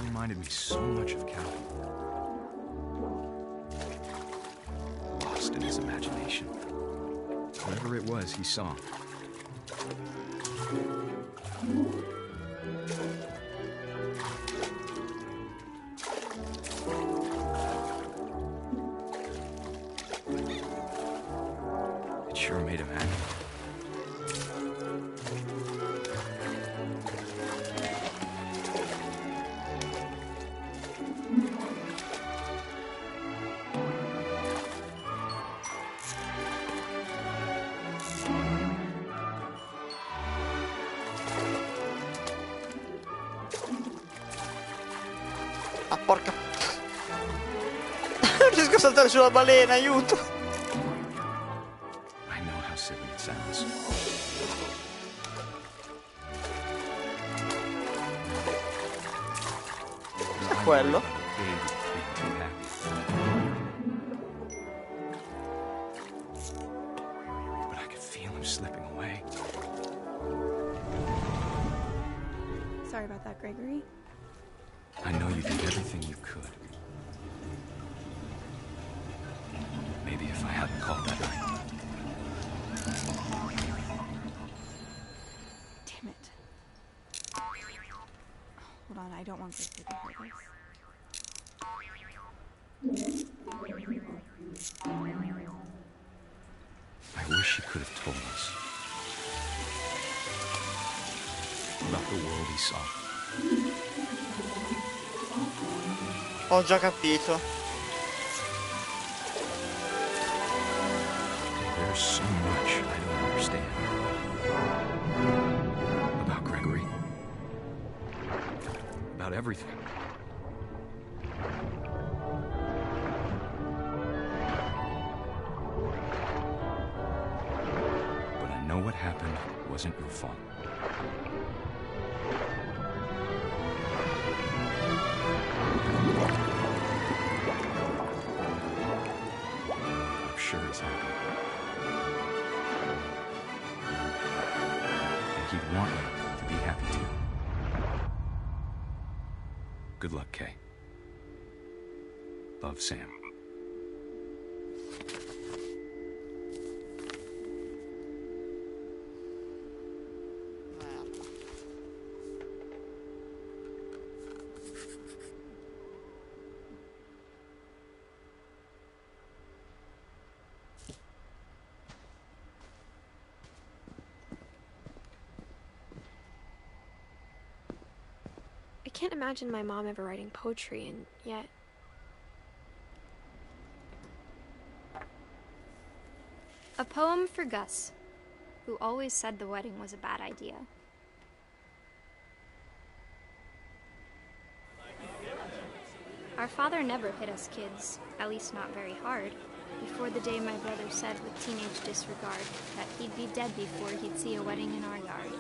Speaker 10: Reminded me so much of Calvin. Lost in his imagination. Whatever it was he saw. It sure made him happy.
Speaker 1: Ah, porca... Non riesco a saltare sulla balena, aiuto!
Speaker 10: I know how silly it sounds.
Speaker 1: Quello?
Speaker 10: But I could feel him slipping away.
Speaker 5: Sorry about that, Gregory.
Speaker 10: I know you did everything you could. Maybe if I hadn't called that night.
Speaker 5: Damn it. Hold on, I don't want Gregory to hear this.
Speaker 10: I wish he could have told us about the world he saw.
Speaker 1: Ho già capito.
Speaker 10: There's so much I don't understand about Gregory. About everything. But I know what happened wasn't your fault. I'm sure he's happy. And he'd want you to be happy too. Good luck, Kay. Love, Sam.
Speaker 2: I can't imagine my mom ever writing poetry, and yet...
Speaker 11: A poem for Gus, who always said the wedding was a bad idea. Our father never hit us kids, at least not very hard, before the day my brother said with teenage disregard that he'd be dead before he'd see a wedding in our yard.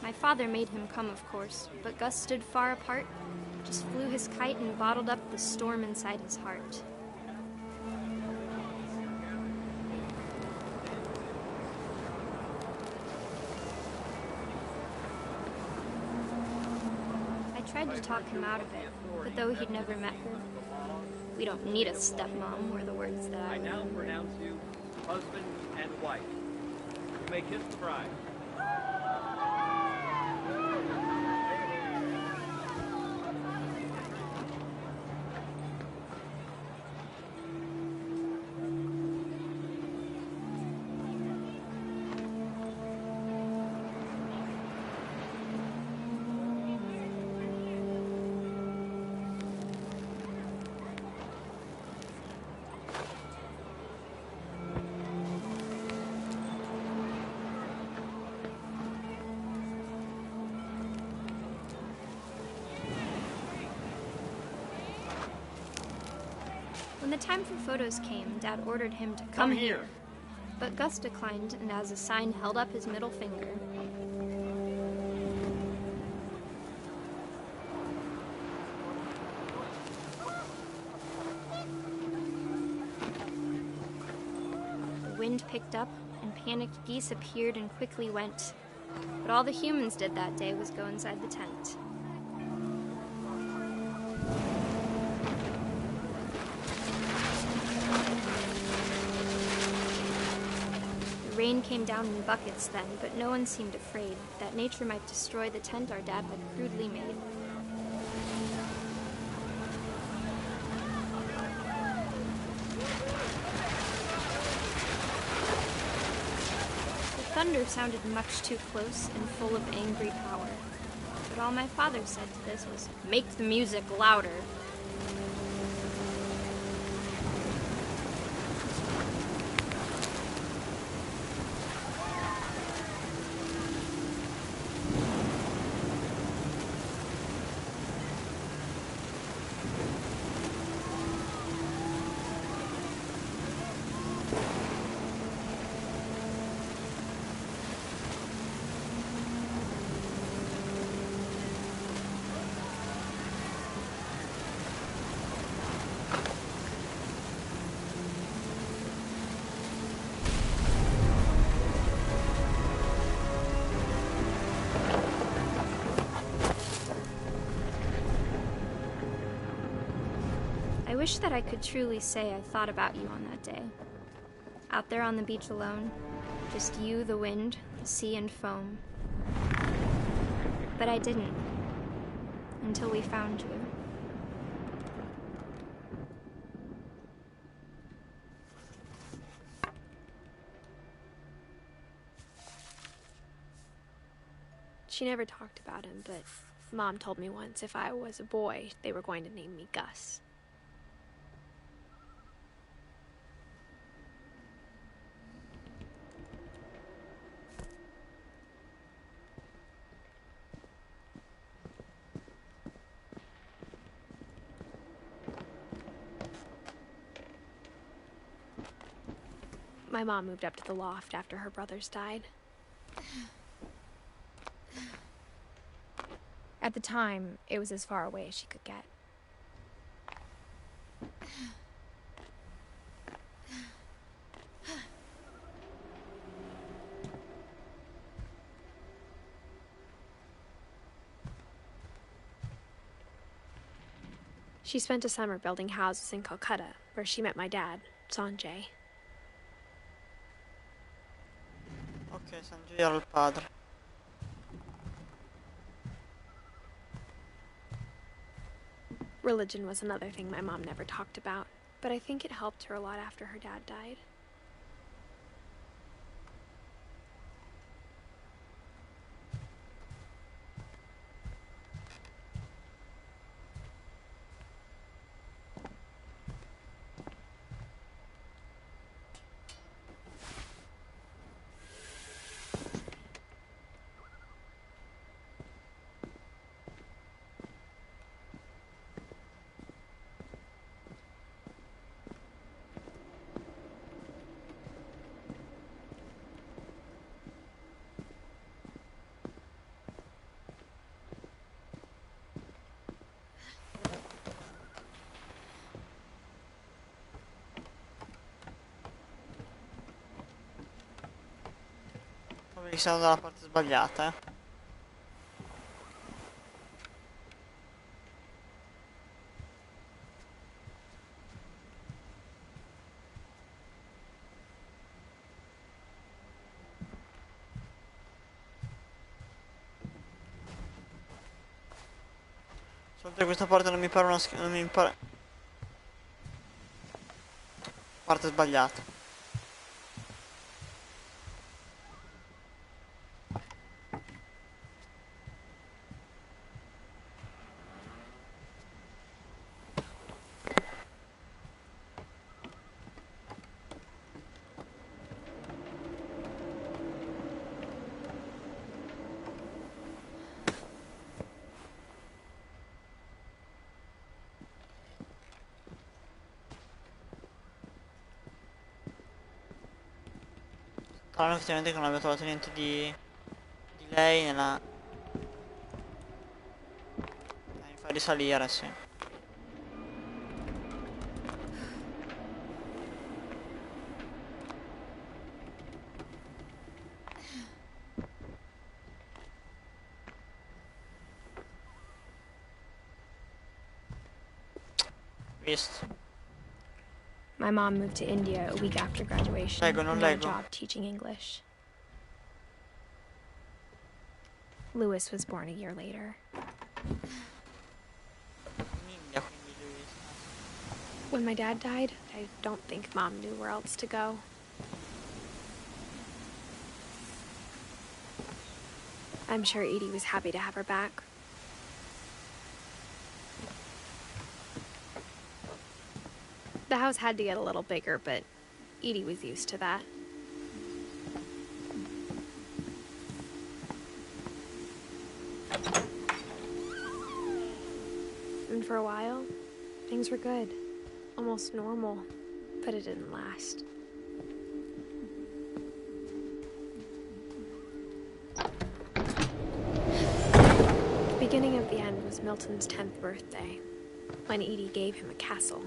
Speaker 11: My father made him come, of course, but Gus stood far apart, just flew his kite and bottled up the storm inside his heart. I tried to talk him out of it, but though he'd never met her, "We don't need a stepmom," were the words that I
Speaker 13: now
Speaker 11: remember.
Speaker 13: pronounce you husband and wife. You may kiss the bride.
Speaker 11: When the time for photos came, Dad ordered him to come here. But Gus declined, and as a sign held up his middle finger. The wind picked up, and panicked geese appeared and quickly went. But all the humans did that day was go inside the tent. The rain came down in buckets then, but no one seemed afraid that nature might destroy the tent our dad had crudely made. The thunder sounded much too close and full of angry power. but all my father said to this was, "Make the music louder." I wish that I could truly say I thought about you on that day. Out there on the beach alone, just you, the wind, the sea, and foam. But I didn't, until we found you.
Speaker 2: She never talked about him, but Mom told me once if I was a boy, they were going to name me Gus. My mom moved up to the loft after her brothers died. At the time, it was as far away as she could get. She spent a summer building houses in Calcutta, where she met my dad, Sanjay.
Speaker 1: Ok, Sanjay era il padre.
Speaker 2: Religion was another thing my mom never talked about, but I think it helped her a lot after her dad died.
Speaker 1: Vedi, siamo dalla parte sbagliata, eh. Soltanto questa parte non mi pare non mi pare... Parte sbagliata. Strano effettivamente che non abbia trovato niente di lei nella... mi fa risalire, sì. Visto.
Speaker 2: My mom moved to India a week after graduation
Speaker 1: Leggo, non
Speaker 2: and got a
Speaker 1: leggo.
Speaker 2: job teaching English. Louis was born a year later.
Speaker 1: In India, quindi lui...
Speaker 2: When my dad died, I don't think Mom knew where else to go. I'm sure Edie was happy to have her back, The house had to get a little bigger, but Edie was used to that. And for a while, things were good. Almost normal, but it didn't last. The beginning of the end was Milton's 10th birthday, when Edie gave him a castle.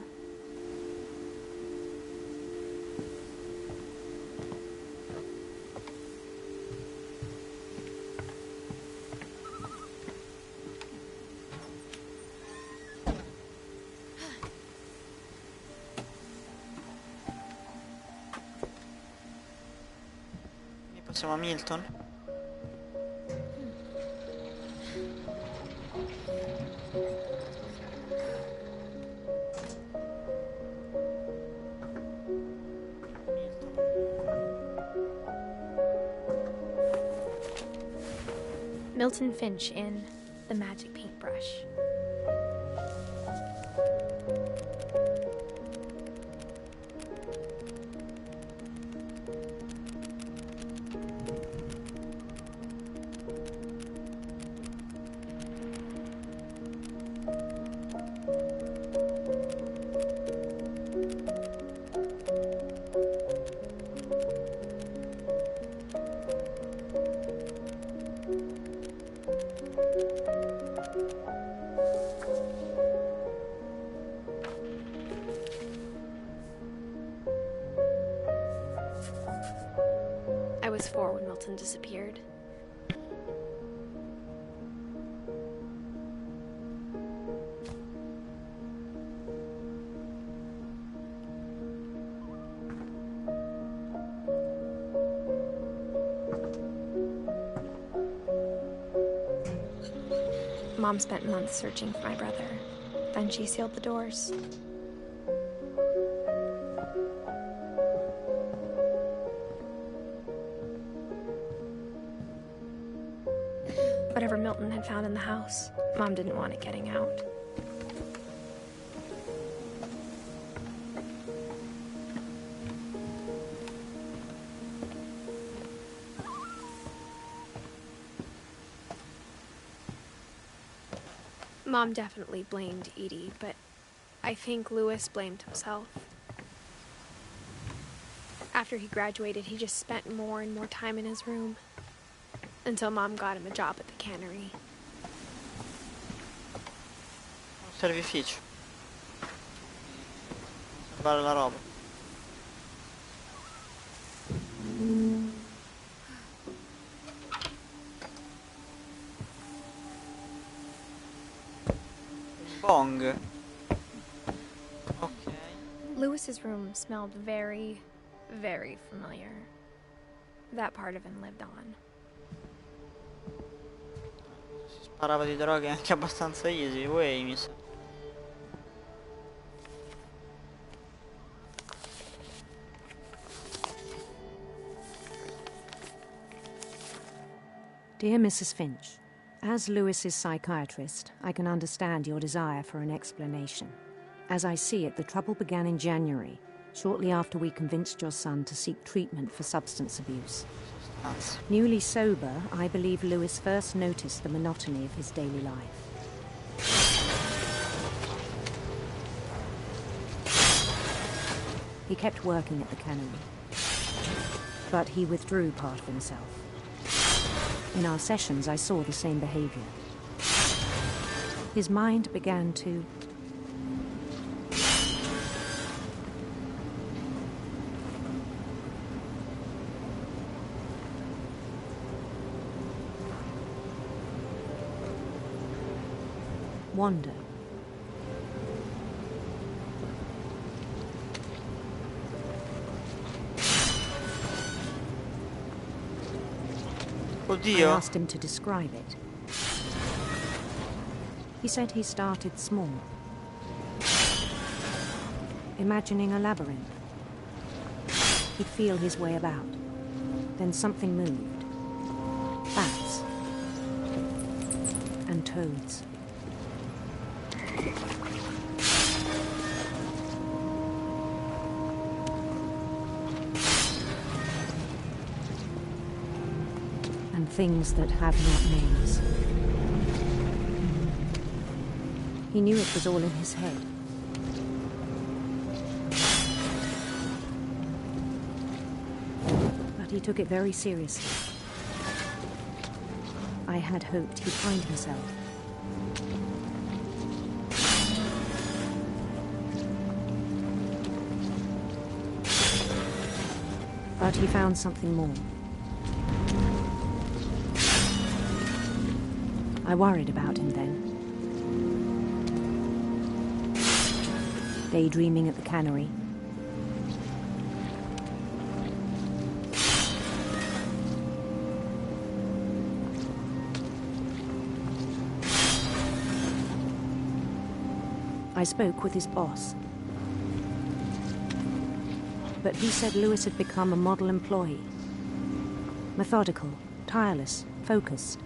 Speaker 1: Passiamo a Milton.
Speaker 2: Milton Finch in The Magic Paintbrush. I was 4 when Milton disappeared. Mom spent months searching for my brother. Then she sealed the doors. Whatever Milton had found in the house, Mom didn't want it getting out. Mom definitely blamed Edie, but I think Louis blamed himself. After he graduated, he just spent more and more time in his room. Until Mom got him a job at the cannery.
Speaker 1: Un servificio. Salvare la roba. Bong. Ok.
Speaker 2: Louis's room smelled very, very familiar. That part of him lived on.
Speaker 1: Sparava di droghe anche abbastanza easy, way mi sa.
Speaker 14: Dear Mrs. Finch, as Louis's psychiatrist, I can understand your desire for an explanation. As I see it, the trouble began in January, shortly after we convinced your son to seek treatment for substance abuse. Newly sober, I believe Louis first noticed the monotony of his daily life. He kept working at the cannery, but he withdrew part of himself. In our sessions, I saw the same behavior. His mind began to wander.
Speaker 1: Oddio.
Speaker 14: I asked him to describe it. He said he started small, imagining a labyrinth. He'd feel his way about. Then something moved. Bats. And toads. things that have not names. He knew it was all in his head. But he took it very seriously. I had hoped he'd find himself. But he found something more. I worried about him then. Daydreaming at the cannery. I spoke with his boss. But he said Lewis had become a model employee. Methodical, tireless, focused.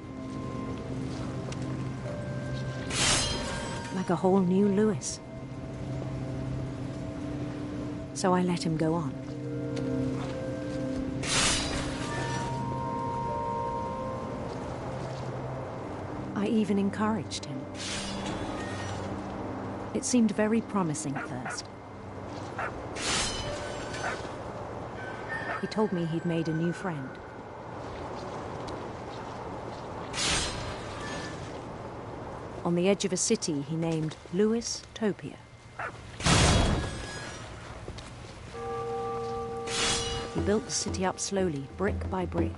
Speaker 14: Like a whole new Lewis. So I let him go on. I even encouraged him. It seemed very promising at first. He told me he'd made a new friend. On the edge of a city he named Lewis Topia. He built the city up slowly, brick by brick.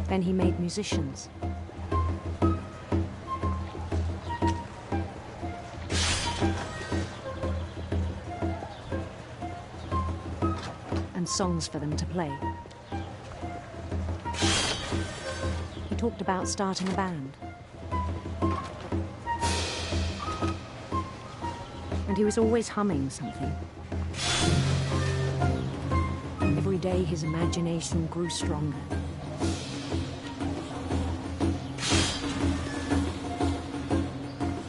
Speaker 14: Then he made musicians. And songs for them to play. He talked about starting a band. And he was always humming something. Every day his imagination grew stronger.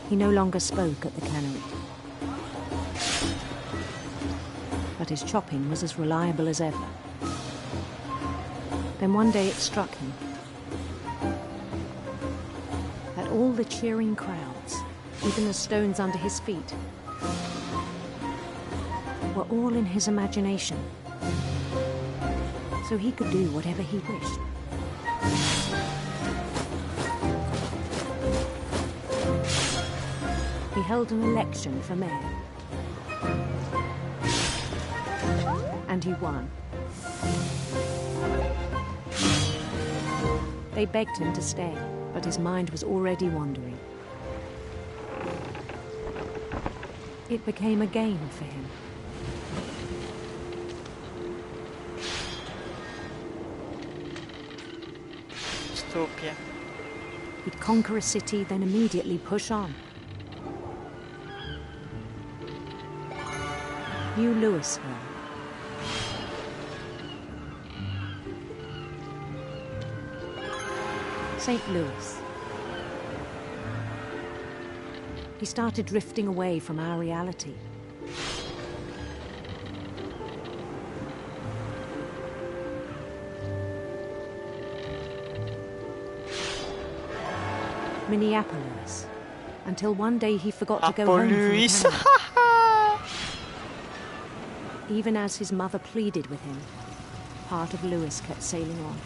Speaker 14: He no longer spoke at the cannery. But his chopping was as reliable as ever. Then one day it struck him that all the cheering crowds, even the stones under his feet, were all in his imagination, so he could do whatever he wished. He held an election for mayor. And he won. They begged him to stay, but his mind was already wandering. It became a game for him.
Speaker 1: Stupia.
Speaker 14: He'd conquer a city, then immediately push on. New Louisville. St. Louis. He started drifting away from our reality. Minneapolis, until one day he forgot to go home from the cannery. Even as his mother pleaded with him, part of Lewis kept sailing on.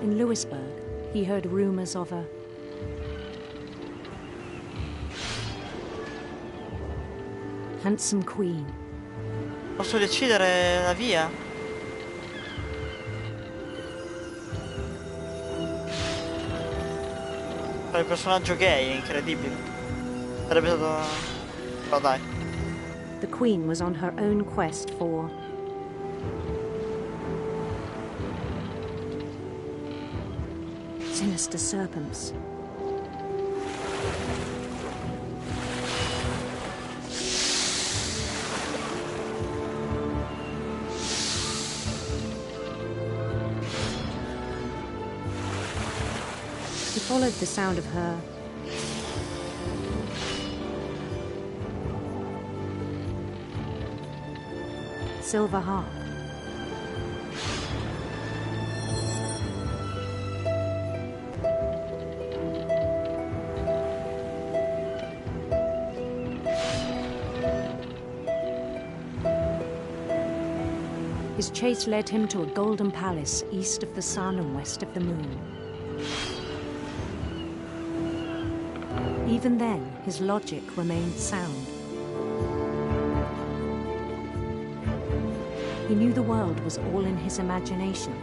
Speaker 14: In Lewisburg, he heard rumors of a handsome queen.
Speaker 1: Posso decidere la via? Per il personaggio gay è incredibile. Sarebbe stato... Però dai.
Speaker 14: The queen was on her own quest for sinister serpents. He followed the sound of her silver harp. His chase led him to a golden palace east of the sun and west of the moon. Even then, his logic remained sound. He knew the world was all in his imagination.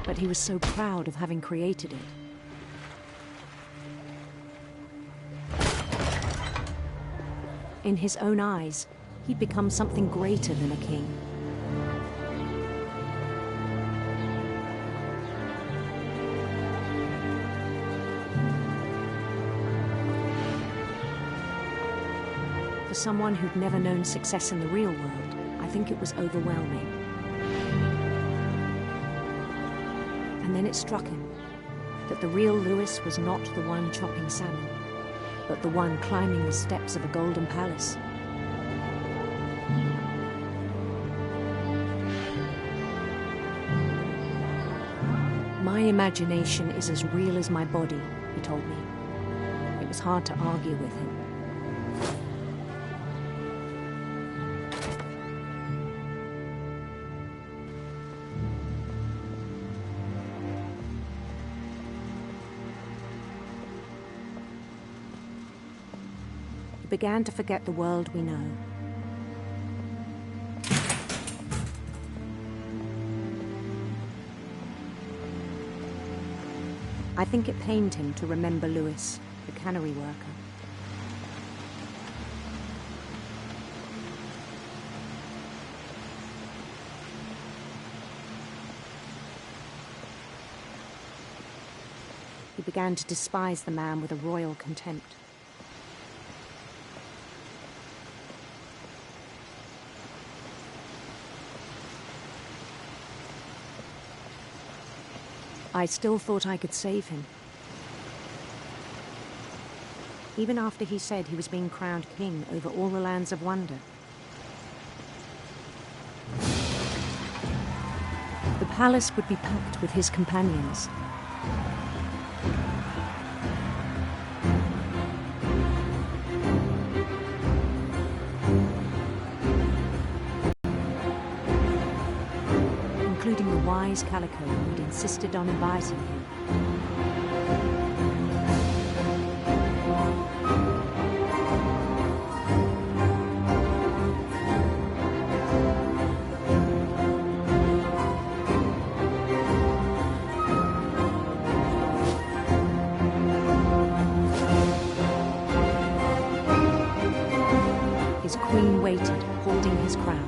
Speaker 14: But he was so proud of having created it. In his own eyes, he'd become something greater than a king. For someone who'd never known success in the real world, I think it was overwhelming. And then it struck him that the real Lewis was not the one chopping salmon, but the one climbing the steps of a golden palace. My imagination is as real as my body, he told me. It was hard to argue with him. He began to forget the world we know. I think it pained him to remember Lewis, the cannery worker. He began to despise the man with a royal contempt. I still thought I could save him. Even after he said he was being crowned king over all the lands of wonder. The palace would be packed with his companions. Including the wise Calico who'd insisted on advising him. His queen waited, holding his crown.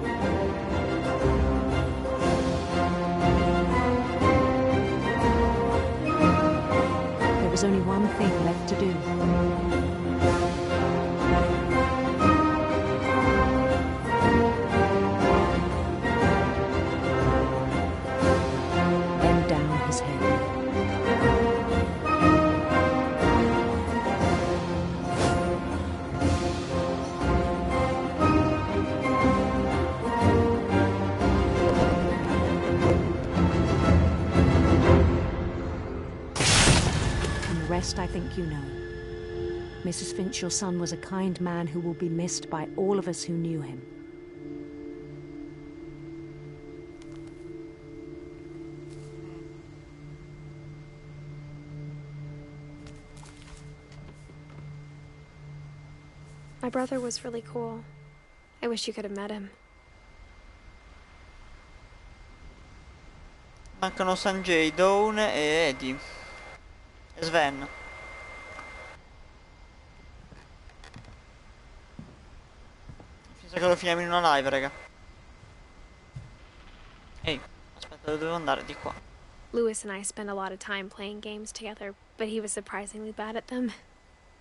Speaker 14: There was only one thing left to do. Bend down his head. I think you know. Mrs. Finch, your son was a kind man who will be missed by all of us who knew him.
Speaker 2: My brother was really cool. I wish you could have met him.
Speaker 1: Mancano Sanjay, Dawn e Eddie. E Sven. Finché che lo finiamo in una live, raga. Ehi, aspetta, dove devo andare? Di qua.
Speaker 2: Lewis and I spent a lot of time playing games together, but he was surprisingly bad at them.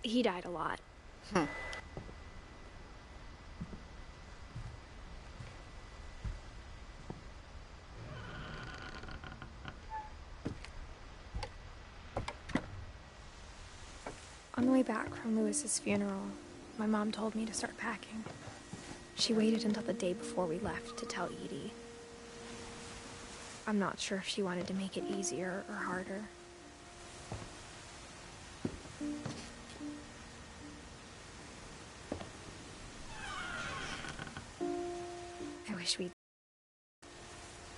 Speaker 2: He died a lot. way back from Lewis's funeral, my mom told me to start packing. She waited until the day before we left to tell Edie. I'm not sure if she wanted to make it easier or harder. I wish we'd